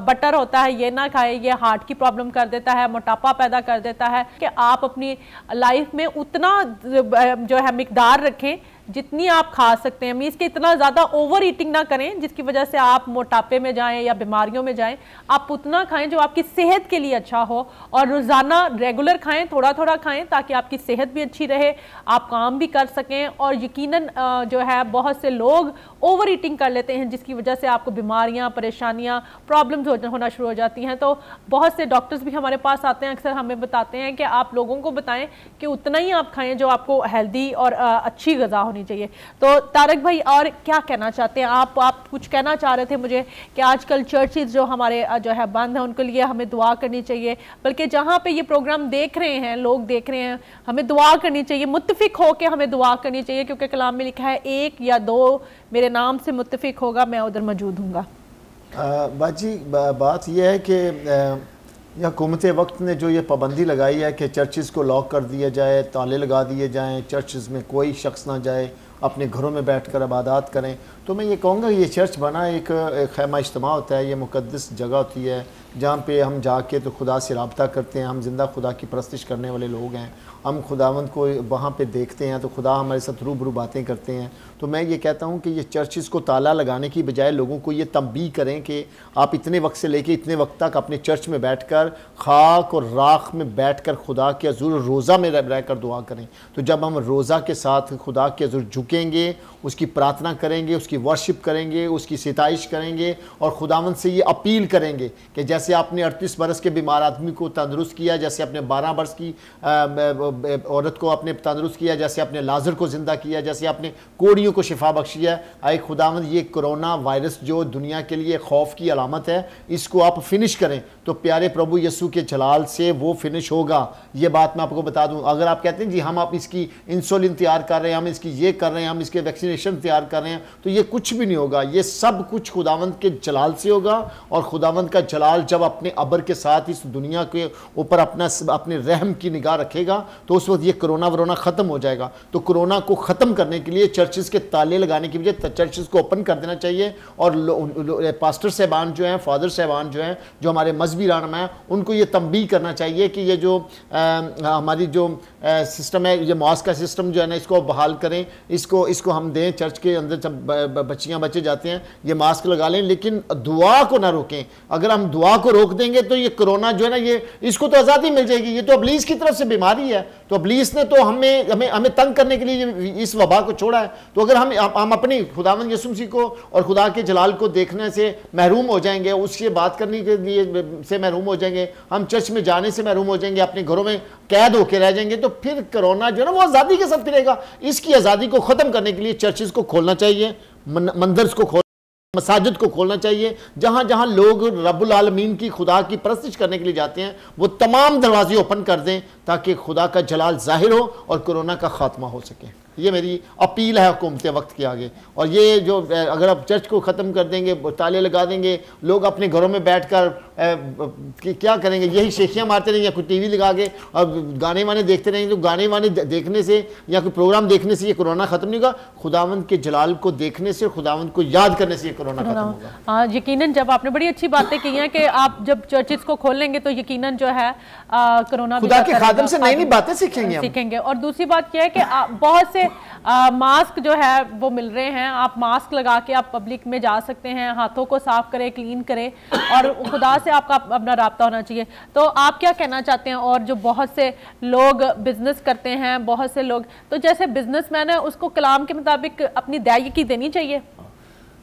बटर होता है ये ना खाएं, ये हार्ट की प्रॉब्लम कर देता है, मोटापा पैदा कर देता है। कि आप अपनी लाइफ में उतना जो है मिकदार रखें जितनी आप खा सकते हैं, मीन्स कि इतना ज़्यादा ओवर ईटिंग ना करें जिसकी वजह से आप मोटापे में जाएं या बीमारियों में जाएं। आप उतना खाएं जो आपकी सेहत के लिए अच्छा हो, और रोज़ाना रेगुलर खाएं, थोड़ा थोड़ा खाएं, ताकि आपकी सेहत भी अच्छी रहे, आप काम भी कर सकें। और यकीनन जो है बहुत से लोग ओवर ईटिंग कर लेते हैं जिसकी वजह से आपको बीमारियां, परेशानियां, प्रॉब्लम्स होना शुरू हो जाती हैं। तो बहुत से डॉक्टर्स भी हमारे पास आते हैं, अक्सर हमें बताते हैं कि आप लोगों को बताएं कि उतना ही आप खाएं जो आपको हेल्दी और अच्छी ग़िज़ा होनी चाहिए। तो तारक भाई और क्या कहना चाहते हैं आप कुछ कहना चाह रहे थे मुझे कि आजकल चर्चेज जो हमारे जो है बंद हैं, उनके लिए हमें दुआ करनी चाहिए, बल्कि जहाँ पे ये प्रोग्राम देख रहे हैं, लोग देख रहे हैं, हमें दुआ करनी चाहिए, मुत्तफिक हो के हमें दुआ करनी चाहिए, क्योंकि कलाम में लिखा है 1 या 2 मेरे नाम से मुत्तफिक होगा मैं उधर मौजूद हूँगा। बाजी बात यह है कि हुकूमत वक्त ने जो ये पाबंदी लगाई है कि चर्चेज़ को लॉक कर दिया जाए, ताले लगा दिए जाएँ, चर्चेज़ में कोई शख्स ना जाए, अपने घरों में बैठकर इबादत करें, तो मैं ये कहूँगा ये चर्च बना एक खैमा इज्तिमा होता है, ये मुक़द्दस जगह होती है जहाँ पे हम जाके तो खुदा से रब्ता करते हैं, हम ज़िंदा खुदा की परस्तिश करने वाले लोग हैं, हम खुदावंद को वहाँ पे देखते हैं, तो खुदा हमारे साथ रूबरू बातें करते हैं। तो मैं ये कहता हूँ कि ये चर्चेज़ को ताला लगाने की बजाय लोगों को ये तंबीह करें कि आप इतने वक्त से लेके इतने वक्त तक अपने चर्च में बैठकर खाक और राख में बैठकर खुदा के हज़ूर रोज़ा में रहकर दुआ करें। तो जब हम रोज़ा के साथ खुदा के हज़ूर झुकेंगे, उसकी प्रार्थना करेंगे, उसकी वर्शिप करेंगे, उसकी सिताइश करेंगे और खुदावंद से ये अपील करेंगे कि जैसे आपने 38 बरस के बीमार आदमी को तंदुरुस्त किया, जैसे आपने 12 बरस की औरत को आपने तंदुरुस्त किया, जैसे आपने लाजर को ज़िंदा किया, जैसे आपने कोड़ियों को शिफा बख्शी है, आए खुदावंद ये कोरोना वायरस जो दुनिया के लिए खौफ की अलामत है, इसको आप फिनिश करें। तो प्यारे प्रभु यीशु के जलाल से वो फिनिश होगा। ये बात मैं आपको बता दूं, अगर आप कहते हैं जी हम आप इसकी इंसुलिन तैयार कर रहे हैं, हम इसकी ये कर रहे हैं, हम इसके वैक्सीनेशन तैयार कर रहे हैं, तो ये कुछ भी नहीं होगा। ये सब कुछ खुदावंद के जलाल से होगा, और खुदावंद का जलाल जब अपने अबर के साथ इस दुनिया के ऊपर अपने रहम की निगाह रखेगा, तो उस वक्त ये कोरोना वरोना ख़त्म हो जाएगा। तो कोरोना को ख़त्म करने के लिए चर्चेज़ के ताले लगाने की बजाय चर्चेज़ को ओपन कर देना चाहिए, और पास्टर साहबान जो हैं, फादर साहबान जो हैं, जो हमारे मजहबी रहनुमा हैं, उनको ये तंबीह करना चाहिए कि ये जो हमारी जो सिस्टम है, ये मॉस का सिस्टम जो है ना, इसको बहाल करें, इसको हम दें चर्च के अंदर। जब बच्चियाँ बच्चे जाते हैं ये मास्क लगा लें, लेकिन दुआ को ना रोकें। अगर हम दुआ को रोक देंगे तो ये कोरोना जो है ना, ये इसको तो आज़ादी मिल जाएगी। ये तो अबलीस की तरफ से बीमारी है, तो अबलीस ने तो हमें हमें हमें तंग करने के लिए इस वबा को छोड़ा है। तो अगर हम अपनी खुदावंद यीशु मसीह को और खुदा के जलाल को देखने से महरूम हो जाएंगे, उसकी बात करने के लिए से महरूम हो जाएंगे, हम चर्च में जाने से महरूम हो जाएंगे, अपने घरों में कैद होकर रह जाएंगे, तो फिर कोरोना जो है ना वो आज़ादी के साथ फिरेगा। इसकी आज़ादी को ख़त्म करने के लिए चर्चेज़ को खोलना चाहिए, मंदिर को खोल, मसाजिद को खोलना चाहिए। जहाँ जहाँ लोग रब्बुल आलमीन की खुदा की परस्तिश करने के लिए जाते हैं वो तमाम दरवाजे ओपन कर दें ताकि खुदा का जलाल जाहिर हो और कोरोना का खात्मा हो सके। ये मेरी अपील है हुकूमत वक्त के आगे। और ये जो अगर आप चर्च को ख़त्म कर देंगे, ताले लगा देंगे, लोग अपने घरों में बैठकर क्या करेंगे, यही शेखियाँ मारते रहेंगे या कोई टीवी लगा के और गाने वाने देखते रहेंगे, तो गाने वाने देखने से या कोई प्रोग्राम देखने से ये कोरोना ख़त्म नहीं होगा। खुदावंद के जलाल को देखने से, खुदावंद को याद करने से ये कोरोना खत्म होगा। हाँ, यकीनन जब आपने बड़ी अच्छी बातें की हैं कि आप जब चर्चेस को खोल लेंगे तो यकीनन जो है कोरोना खुदा के खादम से नई नई बातें सीखेंगे। और दूसरी बात क्या है कि बहुत से मास्क जो है वो मिल रहे हैं, आप मास्क लगा के आप पब्लिक में जा सकते हैं, हाथों को साफ करें, क्लीन करें और खुदा से आपका अपना राब्ता होना चाहिए। तो आप क्या कहना चाहते हैं? और जो बहुत से लोग बिजनेस करते हैं, बहुत से लोग तो जैसे बिजनेसमैन है उसको कलाम के मुताबिक अपनी दायगी देनी चाहिए।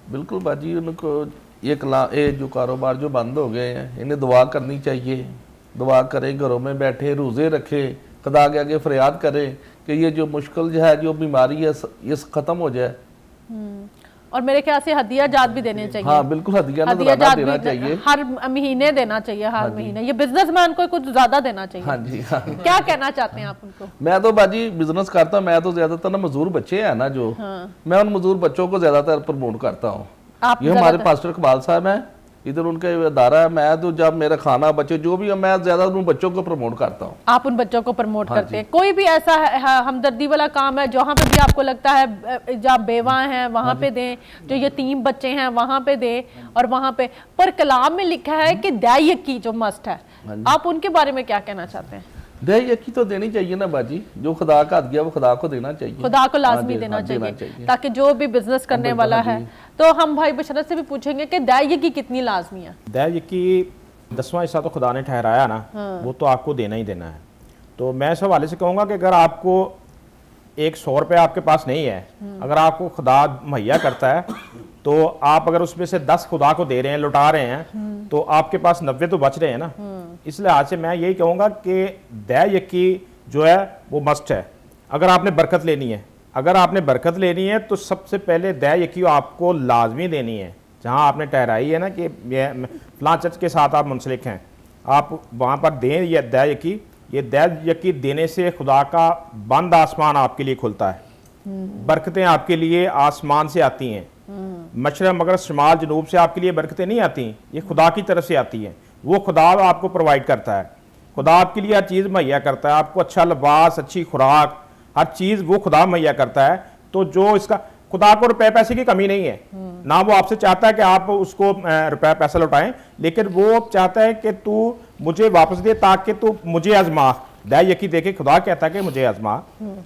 बिल्कुल बाजी, उनको ये जो कारोबार जो बंद हो गए हैं इन्हें दुआ करनी चाहिए। दुआ करें, घरों में बैठे रोज़े रखें, खुदा के आगे फरियाद करें कि ये जो मुश्किल जो है, जो बीमारी है, ये ख़त्म हो जाए। और मेरे ख्याल से हदिया जात भी देने चाहिए। हाँ बिल्कुल, हदिया जात देना चाहिए, हर महीने देना चाहिए, हर महीने। ये बिजनेसमैन को कुछ ज्यादा देना चाहिए। हाँ जी, हाँ। क्या कहना चाहते हैं आप उनको? मैं तो बाजी बिजनेस करता हूँ, मैं तो ज्यादातर ना मजदूर बच्चे हैं ना जो, मैं उन मजदूर बच्चों को ज्यादातर प्रमोट करता हूँ। ये हमारे पास्टर इकबाल साहब हैं, इधर उनका अदारा है। मैं तो जब मेरा खाना बच्चे जो भी है, मैं ज्यादा उन बच्चों को प्रमोट करता हूँ। आप उन बच्चों को प्रमोट करते हैं। कोई भी ऐसा हमदर्दी वाला काम है जहाँ पे भी आपको लगता है जहाँ बेवा हैं वहाँ पे दें, जो यतीम बच्चे हैं वहाँ पे दें, और वहाँ पे पर कलाम में लिखा है कि दायकी जो मस्ट है, आप उनके बारे में क्या कहना चाहते हैं? दायकी तो देनी चाहिए ना बाजी, जो खुदा का दिया वो खुदा को देना चाहिए, खुदा को लाजमी देना चाहिए ताकि जो भी बिजनेस करने वाला है। तो हम भाई बशरत से भी पूछेंगे कि दायगी कितनी लाजमी है? दायगी 10वां हिस्सा तो खुदा ने ठहराया ना, वो तो आपको देना ही देना है। तो मैं इस हवाले से कहूँगा कि अगर आपको एक 100 रुपये आपके पास नहीं है, अगर आपको खुदा मुहैया करता है तो आप अगर उसमें से 10 खुदा को दे रहे हैं, लौटा रहे हैं, तो आपके पास 90 तो बच रहे हैं ना। इस लिहाज से मैं यही कहूँगा कि दायगी जो है वो मस्ट है। अगर आपने बरकत लेनी है, अगर आपने बरकत लेनी है तो सबसे पहले दायगी आपको लाजमी देनी है। जहाँ आपने ठहराई है ना कि फलां चर्च के साथ आप मुंसलिक हैं, आप वहाँ पर दें ये दायगी। ये दायगी देने से खुदा का बंद आसमान आपके लिए खुलता है, बरकतें आपके लिए आसमान से आती हैं। मशरक़ मगरब शुमाल जनूब से आपके लिए बरकतें नहीं आती, ये खुदा की तरफ से आती हैं। वो खुदा आपको प्रोवाइड करता है, खुदा आपके लिए हर चीज़ मुहैया करता है, आपको अच्छा लिबास, अच्छी खुराक, हर चीज़ वो खुदा मुहैया करता है। तो जो इसका खुदा को रुपए पैसे की कमी नहीं है ना, वो आपसे चाहता है कि आप उसको रुपए पैसा लौटाएं, लेकिन वो चाहता है कि तू मुझे वापस दे ताकि तू मुझे आजमा। दायगी देके खुदा कहता है कि मुझे आजमा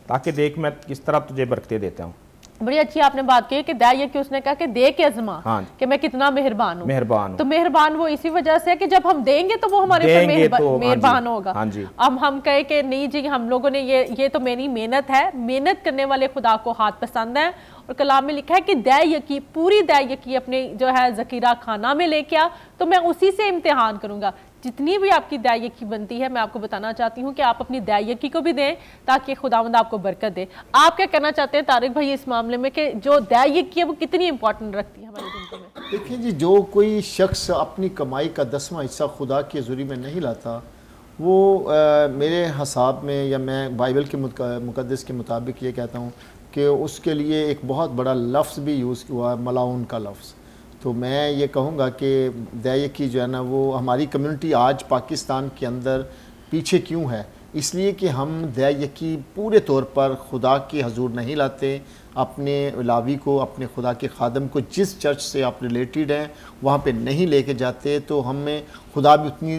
ताकि देख मैं किस तरह तुझे बरकतें देता हूँ। बड़ी अच्छी आपने बात की कि दायगी उसने कहा कि दे के आजमा, हाँ, कि मैं कितना मेहरबान हूँ। तो मेहरबान वो इसी वजह से है कि जब हम देंगे तो वो हमारे ऊपर मेहरबान होगा। अब हम कहे कि नहीं जी हम लोगों ने ये तो मेरी मेहनत है, मेहनत करने वाले खुदा को हाथ पसंद है। और कलाम में लिखा है कि दायगी, पूरी दायगी अपने जो है ज़खीरा खाना में लेके आ, तो मैं उसी से इम्तिहान करूँगा। जितनी भी आपकी दायगी बनती है, मैं आपको बताना चाहती हूँ कि आप अपनी दायगी को भी दें ताकि खुदावंद आपको बरकत दे। आप क्या कहना चाहते हैं तारिक भाई इस मामले में कि जो दायगी है वो कितनी इंपॉर्टेंट रखती है हमारी ज़िंदगी में? देखिए जी, जो कोई शख्स अपनी कमाई का 10वां हिस्सा खुदा के ज़रिए में नहीं लाता, वो मेरे हिसाब में, या मैं बाइबल के मुकद्दस के मुताबिक ये कहता हूँ कि उसके लिए एक बहुत बड़ा लफ्ज़ भी यूज़ हुआ है, मलाउन का लफ्ज़। तो मैं ये कहूँगा कि दायगी जो है ना, वो हमारी कम्युनिटी आज पाकिस्तान के अंदर पीछे क्यों है, इसलिए कि हम दायगी पूरे तौर पर खुदा के हजूर नहीं लाते, अपने लावी को, अपने खुदा के खादम को जिस चर्च से आप रिलेटेड हैं वहाँ पे नहीं लेके जाते तो हमें खुदा भी उतनी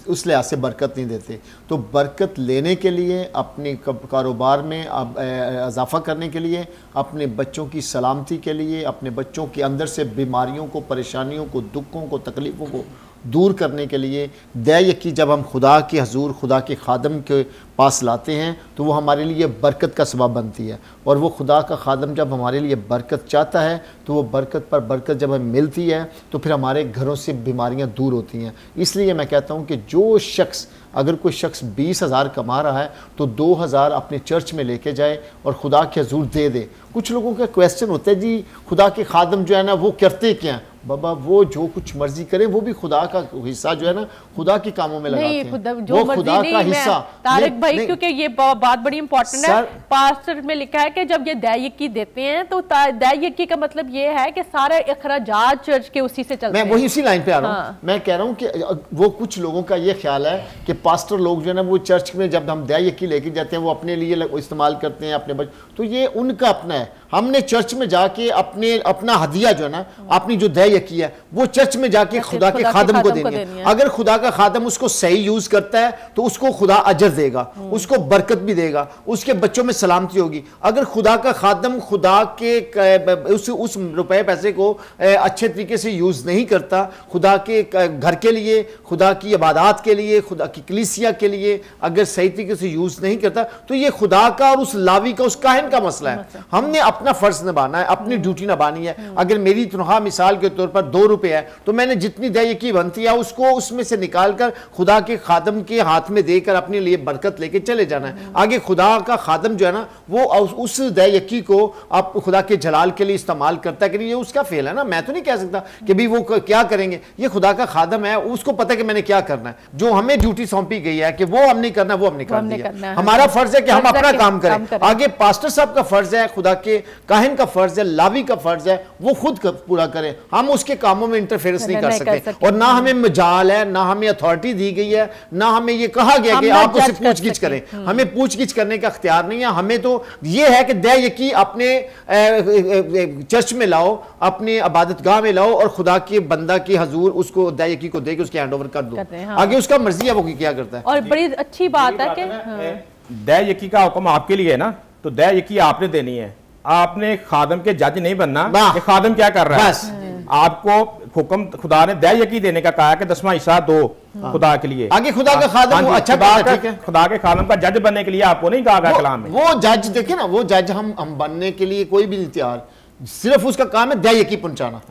उस लिहाज से बरकत नहीं देते। तो बरकत लेने के लिए, अपने कारोबार में इजाफ़ा करने के लिए, अपने बच्चों की सलामती के लिए, अपने बच्चों के अंदर से बीमारियों को, परेशानियों को, दुखों को, तकलीफ़ों को दूर करने के लिए दैयकी जब हम खुदा के हजूर, खुदा के खादम के पास लाते हैं तो वो हमारे लिए बरकत का सबब बनती है। और वो खुदा का खादम जब हमारे लिए बरकत चाहता है तो वो बरकत पर बरकत जब हमें मिलती है तो फिर हमारे घरों से बीमारियां दूर होती हैं। इसलिए मैं कहता हूं कि जो शख्स, अगर कोई शख्स 20,000 कमा रहा है तो 2,000 अपने चर्च में लेके जाए और खुदा के हजूर दे दे। कुछ लोगों का क्वेश्चन होता है, जी खुदा के खादम जो है ना वो करते क्या हैं? बाबा वो जो कुछ मर्जी करें, वो भी खुदा का हिस्सा जो है ना खुदा के कामों में लगाते हैं, वो खुदा का हिस्सा। तारिक भाई, क्योंकि ये बात बड़ी इंपॉर्टेंट है। पास्टर में लिखा है कि जब ये दैयकी देते हैं तो दैयकी का मतलब ये है कि सारे अखराजात चर्च के उसी से चलते हैं। मैं वही उसी लाइन पे आ रहा हूँ। मैं कह रहा हूँ कि वो कुछ लोगों का ये ख्याल है कि पास्टर लोग जो है ना वो चर्च में जब हम दैयकी लेके जाते हैं वो अपने लिए इस्तेमाल करते हैं, अपने तो ये उनका अपना है। हमने चर्च में जाके अपना हदिया जो है ना, अपनी जो दैयकी है वो चर्च में जाके खुदा के खादम को देनी है। अगर खुदा का खादम उसको सही यूज करता है तो उसको खुदा अजर देगा, उसको बरकत भी देगा, उसके बच्चों में सलामती होगी। अगर खुदा का खादम खुदा के उस रुपए पैसे को अच्छे तरीके से यूज नहीं करता, खुदा के घर के लिए, खुदा की इबादत के लिए, खुदा की कलीसिया के लिए अगर सही तरीके से यूज नहीं करता तो ये खुदा का और उस लावी का, उस काहिन का मसला है। हमने अपना फर्ज निभाना है, अपनी ड्यूटी निभानी है। अगर मेरी तनख्वाह मिसाल के तौर पर 2 रुपए है तो मैंने जितनी दैयकी बनती है उसको उसमें से निकाल कर खुदा के खादम के हाथ में देकर अपने लिए बरकत लेके चले जाना है। आगे खुदा का खादम जो है ना वो उस दैयकी को आप खुदा के जलाल के लिए इस्तेमाल करता है कि ये उसका फेल है ना। मैं तो नहीं कह सकता कि भी वो क्या करेंगे, ये खुदा का खादम है, उसको पता है कि मैंने क्या करना है। जो हमें ड्यूटी सौंपी गई है कि वो हम नहीं करना, वो हमने कर दिया। हमारा फर्ज है कि हम अपना काम करें। आगे पास्टर साहब का फर्ज है, खुदा के काहिन का फर्ज है, लावी का फर्ज है, वो खुद पूरा करें। हम उसके कामों में इंटरफेरेंस नहीं कर सकते। और ना हमें मजाल है, ना हमें अथॉरिटी दी गई है, ना हमें ये कहा गया कि आप उससे पूछगिछ करें। हमें पूछगिछ करने का अख्तियार नहीं है। हमें तो ये है कि दैयकी अपने चर्च में लाओ, अपने इबादतगाह में लाओ और खुदा के बंदा के हजूर उसको दैयकी को देके उसके हैंडओवर कर दो। आगे उसका मर्जी है वो क्या करता है। और बड़ी अच्छी बात है कि दैयकी का हुक्म आपके लिए है ना, तो दैयकी आपने देनी है। आपने खादम के जज नहीं बनना कि खादम क्या कर रहा है। आपको हुक्म खुदा ने दैयकी देने का कहा है कि 10वां हिस्सा दो खुदा के लिए। आगे खुदा का खादम अच्छा खुदा के खादम का जज बनने के लिए आपको नहीं कहा गया कलाम में। वो जज देखे ना, वो जज हम बनने के लिए कोई भी नहीं तैयार, सिर्फ उसका काम है दैयकी पहुंचाना।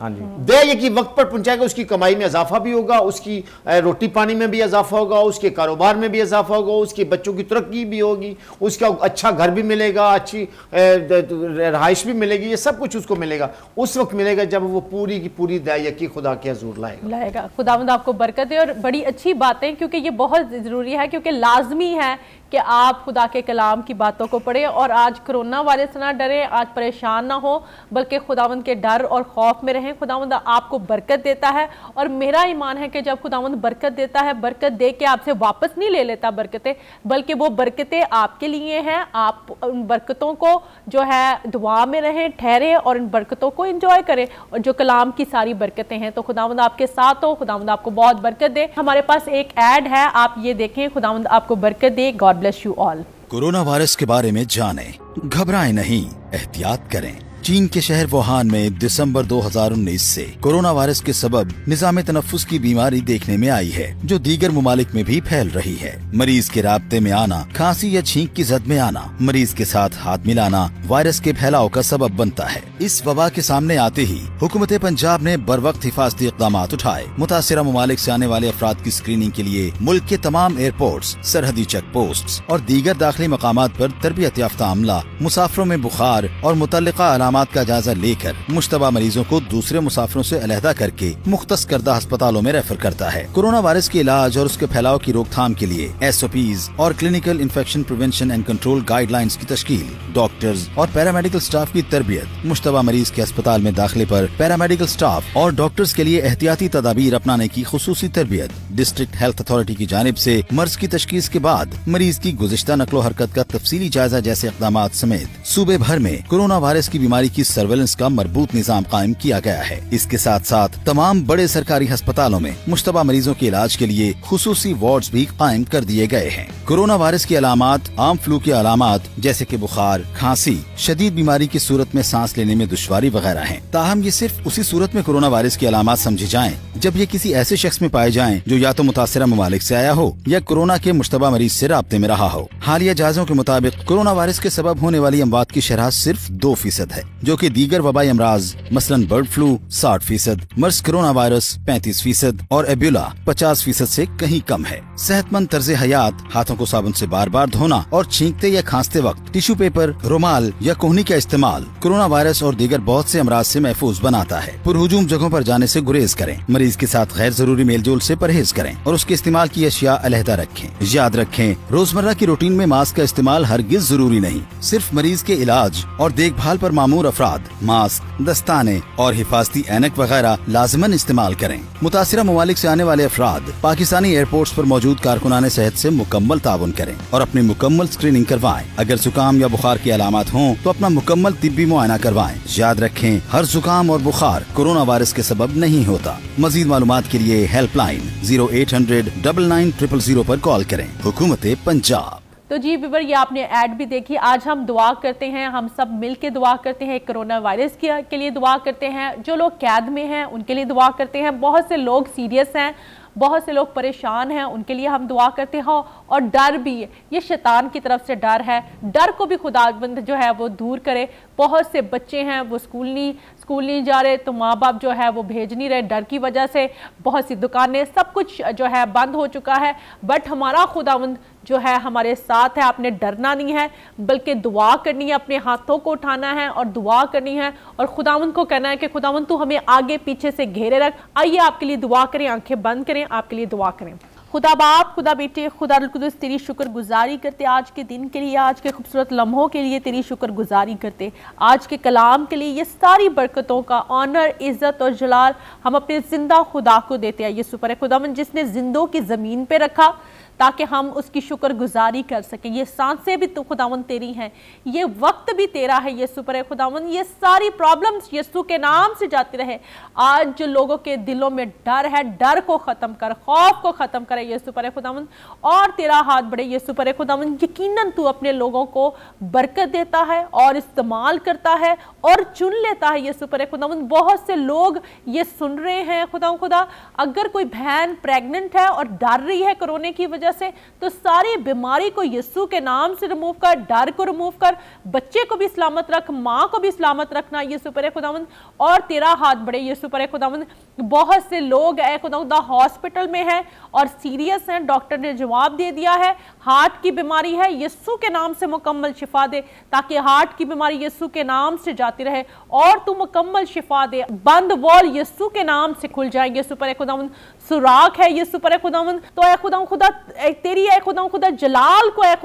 दैयकी वक्त पर पहुंचाएगा, उसकी कमाई में इजाफा भी होगा, उसकी रोटी पानी में भी इजाफा होगा, उसके कारोबार में भी इजाफा होगा, उसके बच्चों की तरक्की भी होगी, उसका अच्छा घर भी मिलेगा, अच्छी रहाइश भी मिलेगी, ये सब कुछ उसको मिलेगा। उस वक्त मिलेगा जब वो पूरी की पूरी दैयकी खुदा के हजूर लाएगा। खुदावंद आपको बरकत दे। और बड़ी अच्छी बातें, क्योंकि ये बहुत ज़रूरी है, क्योंकि लाजमी है कि आप खुदा के कलाम की बातों को पढ़ें। और आज कोरोना वायरस से ना डरें, आज परेशान ना हो, बल्कि खुदावंद के डर और खौफ में रहें। खुदावंद आपको बरकत देता है और मेरा ईमान है कि जब खुदावंद बरकत देता है, बरकत दे के आपसे वापस नहीं ले लेता बरकतें, बल्कि वो बरकतें आपके लिए हैं। आप उन बरकतों को जो है दुआ में रहें, ठहरें और इन बरकतों को एंजॉय करें। और जो कलाम की सारी बरकतें हैं, तो खुदावंद आपके साथ हो, खुदावंद आपको बहुत बरकत दे। हमारे पास एक ऐड है, आप ये देखें। खुदावंद आपको बरकत दे। God bless you all. Corona virus के बारे में जानें, घबराएं नहीं, एहतियात करें। चीन के शहर वुहान में दिसंबर 2019 से कोरोना वायरस के सबब निजाम तनफ्फुस की बीमारी देखने में आई है, जो दीगर ममालिक में भी फैल रही है। मरीज के राब्ते में आना, खांसी या छींक की जद में आना, मरीज के साथ हाथ मिलाना वायरस के फैलाव का सबब बनता है। इस वबा के सामने आते ही हुकूमत पंजाब ने बर वक्त हिफाजती इक़दाम उठाए। मुतासिरा ममालिक से आने वाले अफराद की स्क्रीनिंग के लिए मुल्क के तमाम एयरपोर्ट्स, सरहदी चेक पोस्ट और दीगर दाखिली मकामात पर तरबियत याफ्ता अमला मुसाफिरों में बुखार और मुतल्लिका अलामात का जायजा लेकर मुश्तबा मरीजों को दूसरे मुसाफिरों से अलहदा करके मुख्तस करदा अस्पतालों में रेफर करता है। कोरोना वायरस के इलाज और उसके फैलाव की रोकथाम के लिए SOPs और clinical infection prevention and control guidelines की तश्कील, डॉक्टर्स और पैरामेडिकल स्टाफ की तरबियत, मुश्तबा मरीज के अस्पताल में दाखिले पर पैरामेडिकल स्टाफ और डॉक्टर्स के लिए एहतियाती तदाबीर अपनाने की खुसूसी तरबियत। डिस्ट्रिक्ट हेल्थ अथॉरिटी की जानिब से मर्ज की तशखीस के बाद मरीज की गुज़िश्ता नक्लो हरकत का तफसीली जायजा जैसे इक़दाम समेत सूबे भर में कोरोना वायरस की बीमारी की सर्वेलेंस का मरबूत निज़ाम कायम किया गया है। इसके साथ साथ तमाम बड़े सरकारी अस्पतालों में मुश्तबा मरीजों के इलाज के लिए खुसूसी वार्ड्स भी कायम कर दिए गए हैं। कोरोना वायरस की अलामात आम फ्लू के अलामात जैसे कि बुखार, खांसी, शदीद बीमारी की सूरत में सांस लेने में दुश्वारी वगैरह हैं। ताहम ये सिर्फ उसी सूरत में कोरोना वायरस की अलामात समझी जाएं जब ये किसी ऐसे शख्स में पाए जाएं जो या तो मुतासिरा ममालिक से आया हो या कोरोना के मुश्तबा मरीज से राब्ते में रहा हो। हालिया जायजों के मुताबिक कोरोना वायरस के सबब होने वाली अमवात की शरह सिर्फ 2% है, जो कि दीगर वबाई अमराज मसलन बर्ड फ्लू 60%, मर्स कोरोना वायरस 35% और एबोला 50% से कहीं कम है। सेहतमंद तर्ज हयात, हाथों को साबुन से बार बार धोना और छींकते या खांसते वक्त टिश्यू पेपर, रुमाल या कोहनी का इस्तेमाल कोरोना वायरस और दीगर बहुत से अमराज से महफूज बनाता है। पुरहुजूम जगहों पर जाने से गुरेज करें, मरीज के साथ गैर जरूरी मेल जोल से परहेज करें और उसके इस्तेमाल की अशिया अलहदा रखें। याद रखें, रोजमर्रा की रूटीन में मास्क का इस्तेमाल हरगिज जरूरी नहीं। सिर्फ मरीज के इलाज और देखभाल पर मामूर अफराद मास्क, दस्ताने और हिफाजती ऐनक वगैरह लाजमन इस्तेमाल करें। मुतासिरा ममालिक से आने वाले अफराद पाकिस्तानी एयरपोर्ट्स पर मौजूद कारकुनाने सेहत से मुकम्मल ताउन करें और अपनी मुकम्मल स्क्रीनिंग करवाएं। अगर जुकाम या बुखार की अलामत हों तो अपना मुकम्मल तिब्बी मुआयना करवाएं। याद रखें, हर जुकाम और बुखार कोरोना वायरस के सबब नहीं होता। मजीद मालूमात के लिए हेल्पलाइन 0800 99 000 पर कॉल करें। हुकूमत पंजाब। तो जी बीबर, ये आपने ऐड भी देखी। आज हम दुआ करते हैं, हम सब मिल के दुआ करते हैं, कोरोना वायरस के लिए दुआ करते हैं, जो लोग कैद में हैं उनके लिए दुआ करते हैं, बहुत से लोग सीरियस हैं, बहुत से लोग परेशान हैं, उनके लिए हम दुआ करते हैं। और डर भी, ये शैतान की तरफ से डर है, डर को भी खुदाबंद जो है वो दूर करे। बहुत से बच्चे हैं वो स्कूल नहीं जा रहे, तो माँ बाप जो है वो भेज नहीं रहे डर की वजह से। बहुत सी दुकानें, सब कुछ जो है बंद हो चुका है, बट हमारा खुदावंद जो है हमारे साथ है। आपने डरना नहीं है, बल्कि दुआ करनी है, अपने हाथों को उठाना है और दुआ करनी है और खुदावंद को कहना है कि खुदावंद तू हमें आगे पीछे से घेरे रख। आइए आपके लिए दुआ करें, आंखें बंद करें, आपके लिए दुआ करें। खुदा बाप, खुदा बेटे, खुदा रुल कुदस, तेरी शुक्रगुजारी करते आज के दिन के लिए, आज के खूबसूरत लम्हों के लिए तेरी शुक्रगुजारी करते, आज के कलाम के लिए। ये सारी बरकतों का ऑनर, इज़्ज़त और जलाल हम अपने जिंदा खुदा को देते हैं। ये सुपर खुदावन जिसने जिंदों की ज़मीन पे रखा ताकि हम उसकी शुक्रगुजारी कर सकें। ये सांसें भी तो खुदावन तेरी हैं, ये वक्त भी तेरा है। ये सुपर खुदावन, ये सारी प्रॉब्लम्स यीशु के नाम से जाती रहे। आज जो लोगों के दिलों में डर है, डर को ख़त्म कर, खौफ को ख़त्म करे ये सुपर खुदावन, और तेरा हाथ बढ़े ये सुपर खुदावन। यकीनन तू अपने लोगों को बरकत देता है और इस्तेमाल करता है और चुन लेता है ये सुपर खुदावन। बहुत से लोग ये सुन रहे हैं खुदा, अगर कोई बहन प्रेग्नेंट है और डर रही है कोरोना की वजह से, तो सारी बीमारी को यीशु के नाम से रिमूव कर, डर को रिमूव कर, बच्चे को भी सलामत रख, माँ को भी सलामत रखना ये सुपर खुदावंद, और तेरा हाथ बढ़े ये सुपर खुदावंद। बहुत से लोग है खुदा हॉस्पिटल में है और सीरियस हैं, डॉक्टर ने जवाब दे दिया है हार्ट की बीमारी है, यीशु के नाम से मुकम्मल शिफा दे, ताकि हार्ट की बीमारी यीशु के नाम से जाती रहे और तू मुकम्मल शिफा दे। बंद वॉल यीशु के नाम से खुल जाएंगे सुपर खुदावंद। सुराख है ये सुपर खुदावंद, तो ऐ खुदा तेरी ऐ खुदा जलाल को ऐ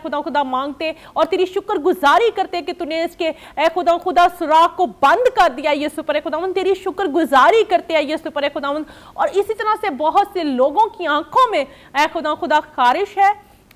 खुदा मांगते और तेरी शुक्रगुजारी करते कि तूने इसके ऐ खुदा सुराख को बंद कर दिया ये सुपर खुदावंद। तेरी शुक्रगुजारी करते हैं ये सुपर खुदावंद। और इसी तरह से बहुत से लोगों की आंखों में ऐ खुदा खारिश है,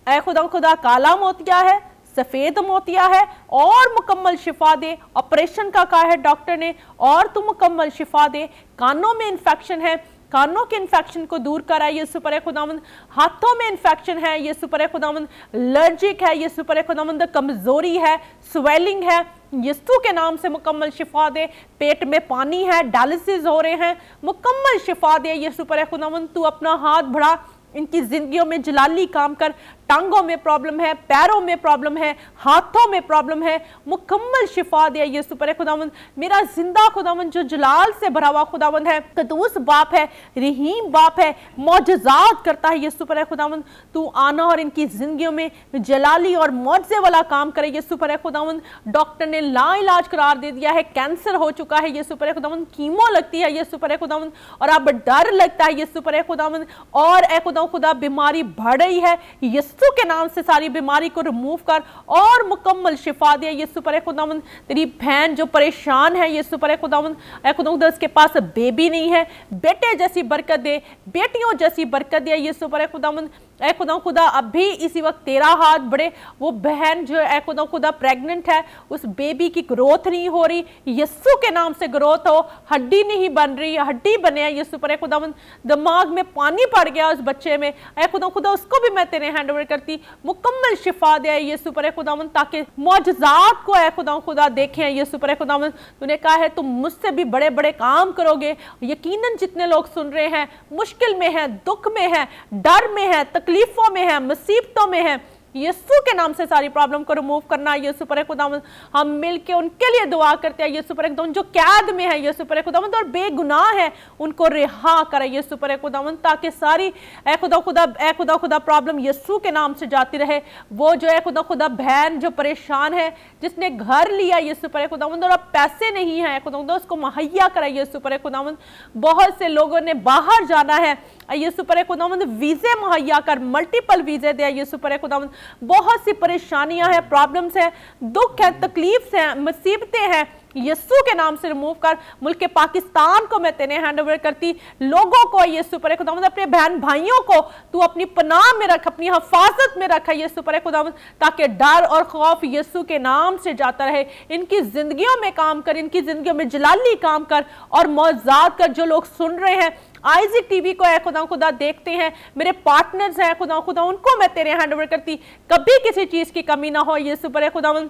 ऐ खुदा काला मोतिया है, सफेद मोतिया है, और मुकम्मल शिफा दे। ऑपरेशन का कहा है डॉक्टर ने और तू मुकम्मल शिफा दे। कानों में इंफेक्शन है, कानों के इन्फेक्शन को दूर कराए ये सुपर खुदावंद। हाथों में इन्फेक्शन है ये सुपर खुदावंद, एलर्जिक है ये सुपर खुदावंद, कमजोरी है, स्वेलिंग है, यीशु के नाम से मुकम्मल शिफा दे। पेट में पानी है, डायलिसिस हो रहे हैं, मुकम्मल शिफा दे ये सुपर खुदावंद। तू अपना हाथ बढ़ा, इनकी जिंदगियों में जलाली काम कर, टांगों में प्रॉब्लम है, पैरों में प्रॉब्लम है, हाथों में प्रॉब्लम है, मुकम्मल शिफा दे यीशु पर खुदावंद। मेरा जिंदा खुदावंद जो जलाल से भरा हुआ खुदावंद है, कदूस बाप है, रहीम बाप है, मौजज़ात करता है यीशु पर खुदावंद। तू आना और इनकी जिंदगियों में जलाली और मौजज़े वाला काम करे यीशु पर खुदावंद। डॉक्टर ने लाइलाज करार दे दिया है, कैंसर हो चुका है यीशु पर खुदावंद, कीमो लगती है यीशु पर खुदावंद, और अब डर लगता है यीशु पर खुदावंद, और ए खुदा बीमारी बढ़ रही है, यीशु के नाम से सारी बीमारी को रिमूव कर और मुकम्मल शिफा दे यीशु पर खुदावंद। तेरी बहन जो परेशान है यीशु पर खुदावंद, ए खुदा उसके पास बेबी नहीं है, बेटे जैसी बरकत दे, बेटियों जैसी बरकत दे यीशु पर खुदावंद। ए खुदा अभी इसी वक्त तेरा हाथ बढ़े, वो बहन जो ए खुदा प्रेग्नेंट है, उस बेबी की ग्रोथ नहीं हो रही, यीशु के नाम से ग्रोथ हो, हड्डी नहीं बन रही, हड्डी बने यीशु पर खुदावंद। दिमाग में पानी पड़ गया उस बच्चे में, ए खुदा उसको भी मैं तेरे हैंड ओवर करती, मुकम्मल शिफा दे यीशु पर खुदावंद, ताकि मौजज़ात को ए खुदा देखें यीशु पर खुदावंद। तूने कहा है तुम मुझसे भी बड़े बड़े काम करोगे। यकीनन जितने लोग सुन रहे हैं, मुश्किल में है, दुख में है, डर में है, तकलीफों में है, मुसीबतों में है, यीशु के नाम से सारी प्रॉब्लम को रिमूव करना यीशु पर खुदावंद। हम मिलके उनके लिए दुआ करते हैं यीशु पर खुदावंद, जो कैद में है यीशु पर खुदावंद और बेगुनाह है, उनको रिहा करे यीशु पर खुदावंद, ताकि सारी ए खुदा प्रॉब्लम यीशु के नाम से जाती रहे। वो जो ए खुदा बहन जो परेशान है, जिसने घर लिया यीशु पर खुदावंद और अब पैसे नहीं है खुदा, उसको मुहैया करे यीशु पर खुदावंद। बहुत से लोगों ने बाहर जाना है यीशु पर खुदावंद, वीजे मुहैया कर, मल्टीपल वीजे दे यीशु पर खुदावंद। बहुत सी परेशानियां हैं, प्रॉब्लम्स हैं, दुख है, तकलीफ है, मुसीबतें हैं, यीशु के नाम से रिमूव कर। मुल्क पाकिस्तान को मैं तेरे हैंड ओवर करती, लोगों को यीशु पर खुदावंद, अपने बहन भाइयों को तू अपनी पनाह में रख, अपनी हिफाजत में रख यीशु पर खुदावंद, ताकि डर और खौफ यीशु के नाम से जाता रहे। इनकी जिंदगियों में काम कर, इनकी जिंदगियों में जलाली काम कर और मौजज़ात कर। जो लोग सुन रहे हैं आईजी टीवी को है खुदा देखते हैं, मेरे पार्टनर्स हैं खुदा, उनको मैं तेरे हैंड ओवर करती, कभी किसी चीज की कमी ना हो यीशु पर खुदावंद।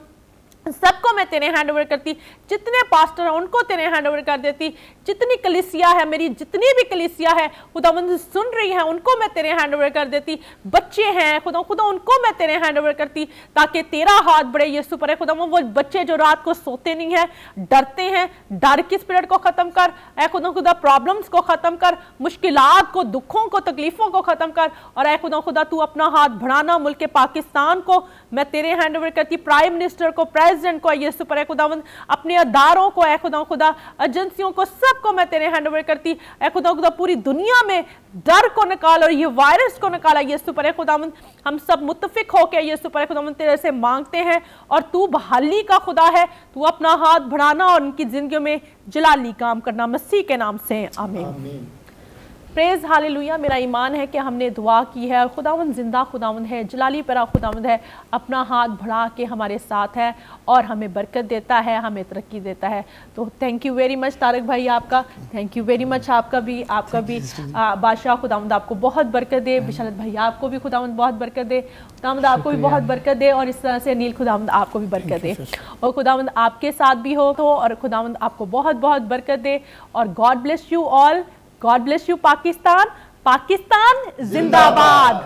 सबको मैं तेरे हैंड ओवर करती, जितने पास्टर हैं उनको तेरे हैंड ओवर कर देती, जितनी कलीसिया है, मेरी जितनी भी कलीसिया है खुदावंद सुन रही है, उनको मैं तेरे हैंड ओवर कर देती। बच्चे हैं खुदा उनको मैं तेरे हैंड ओवर करती, ताकि तेरा हाथ बढ़े यीशु पर खुदावंद। वो बच्चे जो रात को सोते नहीं है, डरते हैं, डर की स्पिरिट को खत्म कर ए खुदा, प्रॉब्लम्स को खत्म कर, मुश्किलात को, दुखों को, तकलीफों को खत्म कर। और ए खुदा तू अपना हाथ बढ़ाना, मुल्क पाकिस्तान को मैं तेरे हैंड ओवर करती, प्राइम मिनिस्टर को, प्रेसिडेंट को यीशु पर खुदावंद, अपने अदारों को ए खुदा, एजेंसियों को, सबको मैं तेरे हैंड ओवर करती। ए खुदा पूरी दुनिया में डर को निकाल और ये वायरस को निकाला यीशु पर खुदावंद। हम सब मुत्तफिक होकर यीशु पर खुदावंद तेरे से मांगते हैं, और तू बहाली का खुदा है, तू अपना हाथ बढ़ाना और उनकी जिंदगियों में जलाली काम करना, मसीह के नाम से आमीन। Praise hallelujah. मेरा ईमान है कि हमने दुआ की है, खुदावंद जिंदा खुदावंद है, जलाली परा खुदावंद है, अपना हाथ बढ़ा के हमारे साथ है और हमें बरकत देता है, हमें तरक्की देता है। तो thank you very much Tarak भाई, आपका थैंक यू वेरी मच, आपका भी बादशाह खुदावंद आपको बहुत बरकत दे। बिशारत भाई आपको भी खुदावंद बहुत बरकत दे, खुदावंद आपको भी बहुत बरकत दे, और इस तरह से अनिल खुदावंद आपको भी बरकत दे, और खुदावंद आपके साथ भी हो तो, और खुदावंद आपको बहुत बहुत बरकत दे। और God bless you all, God bless you Pakistan, Pakistan जिंदाबाद।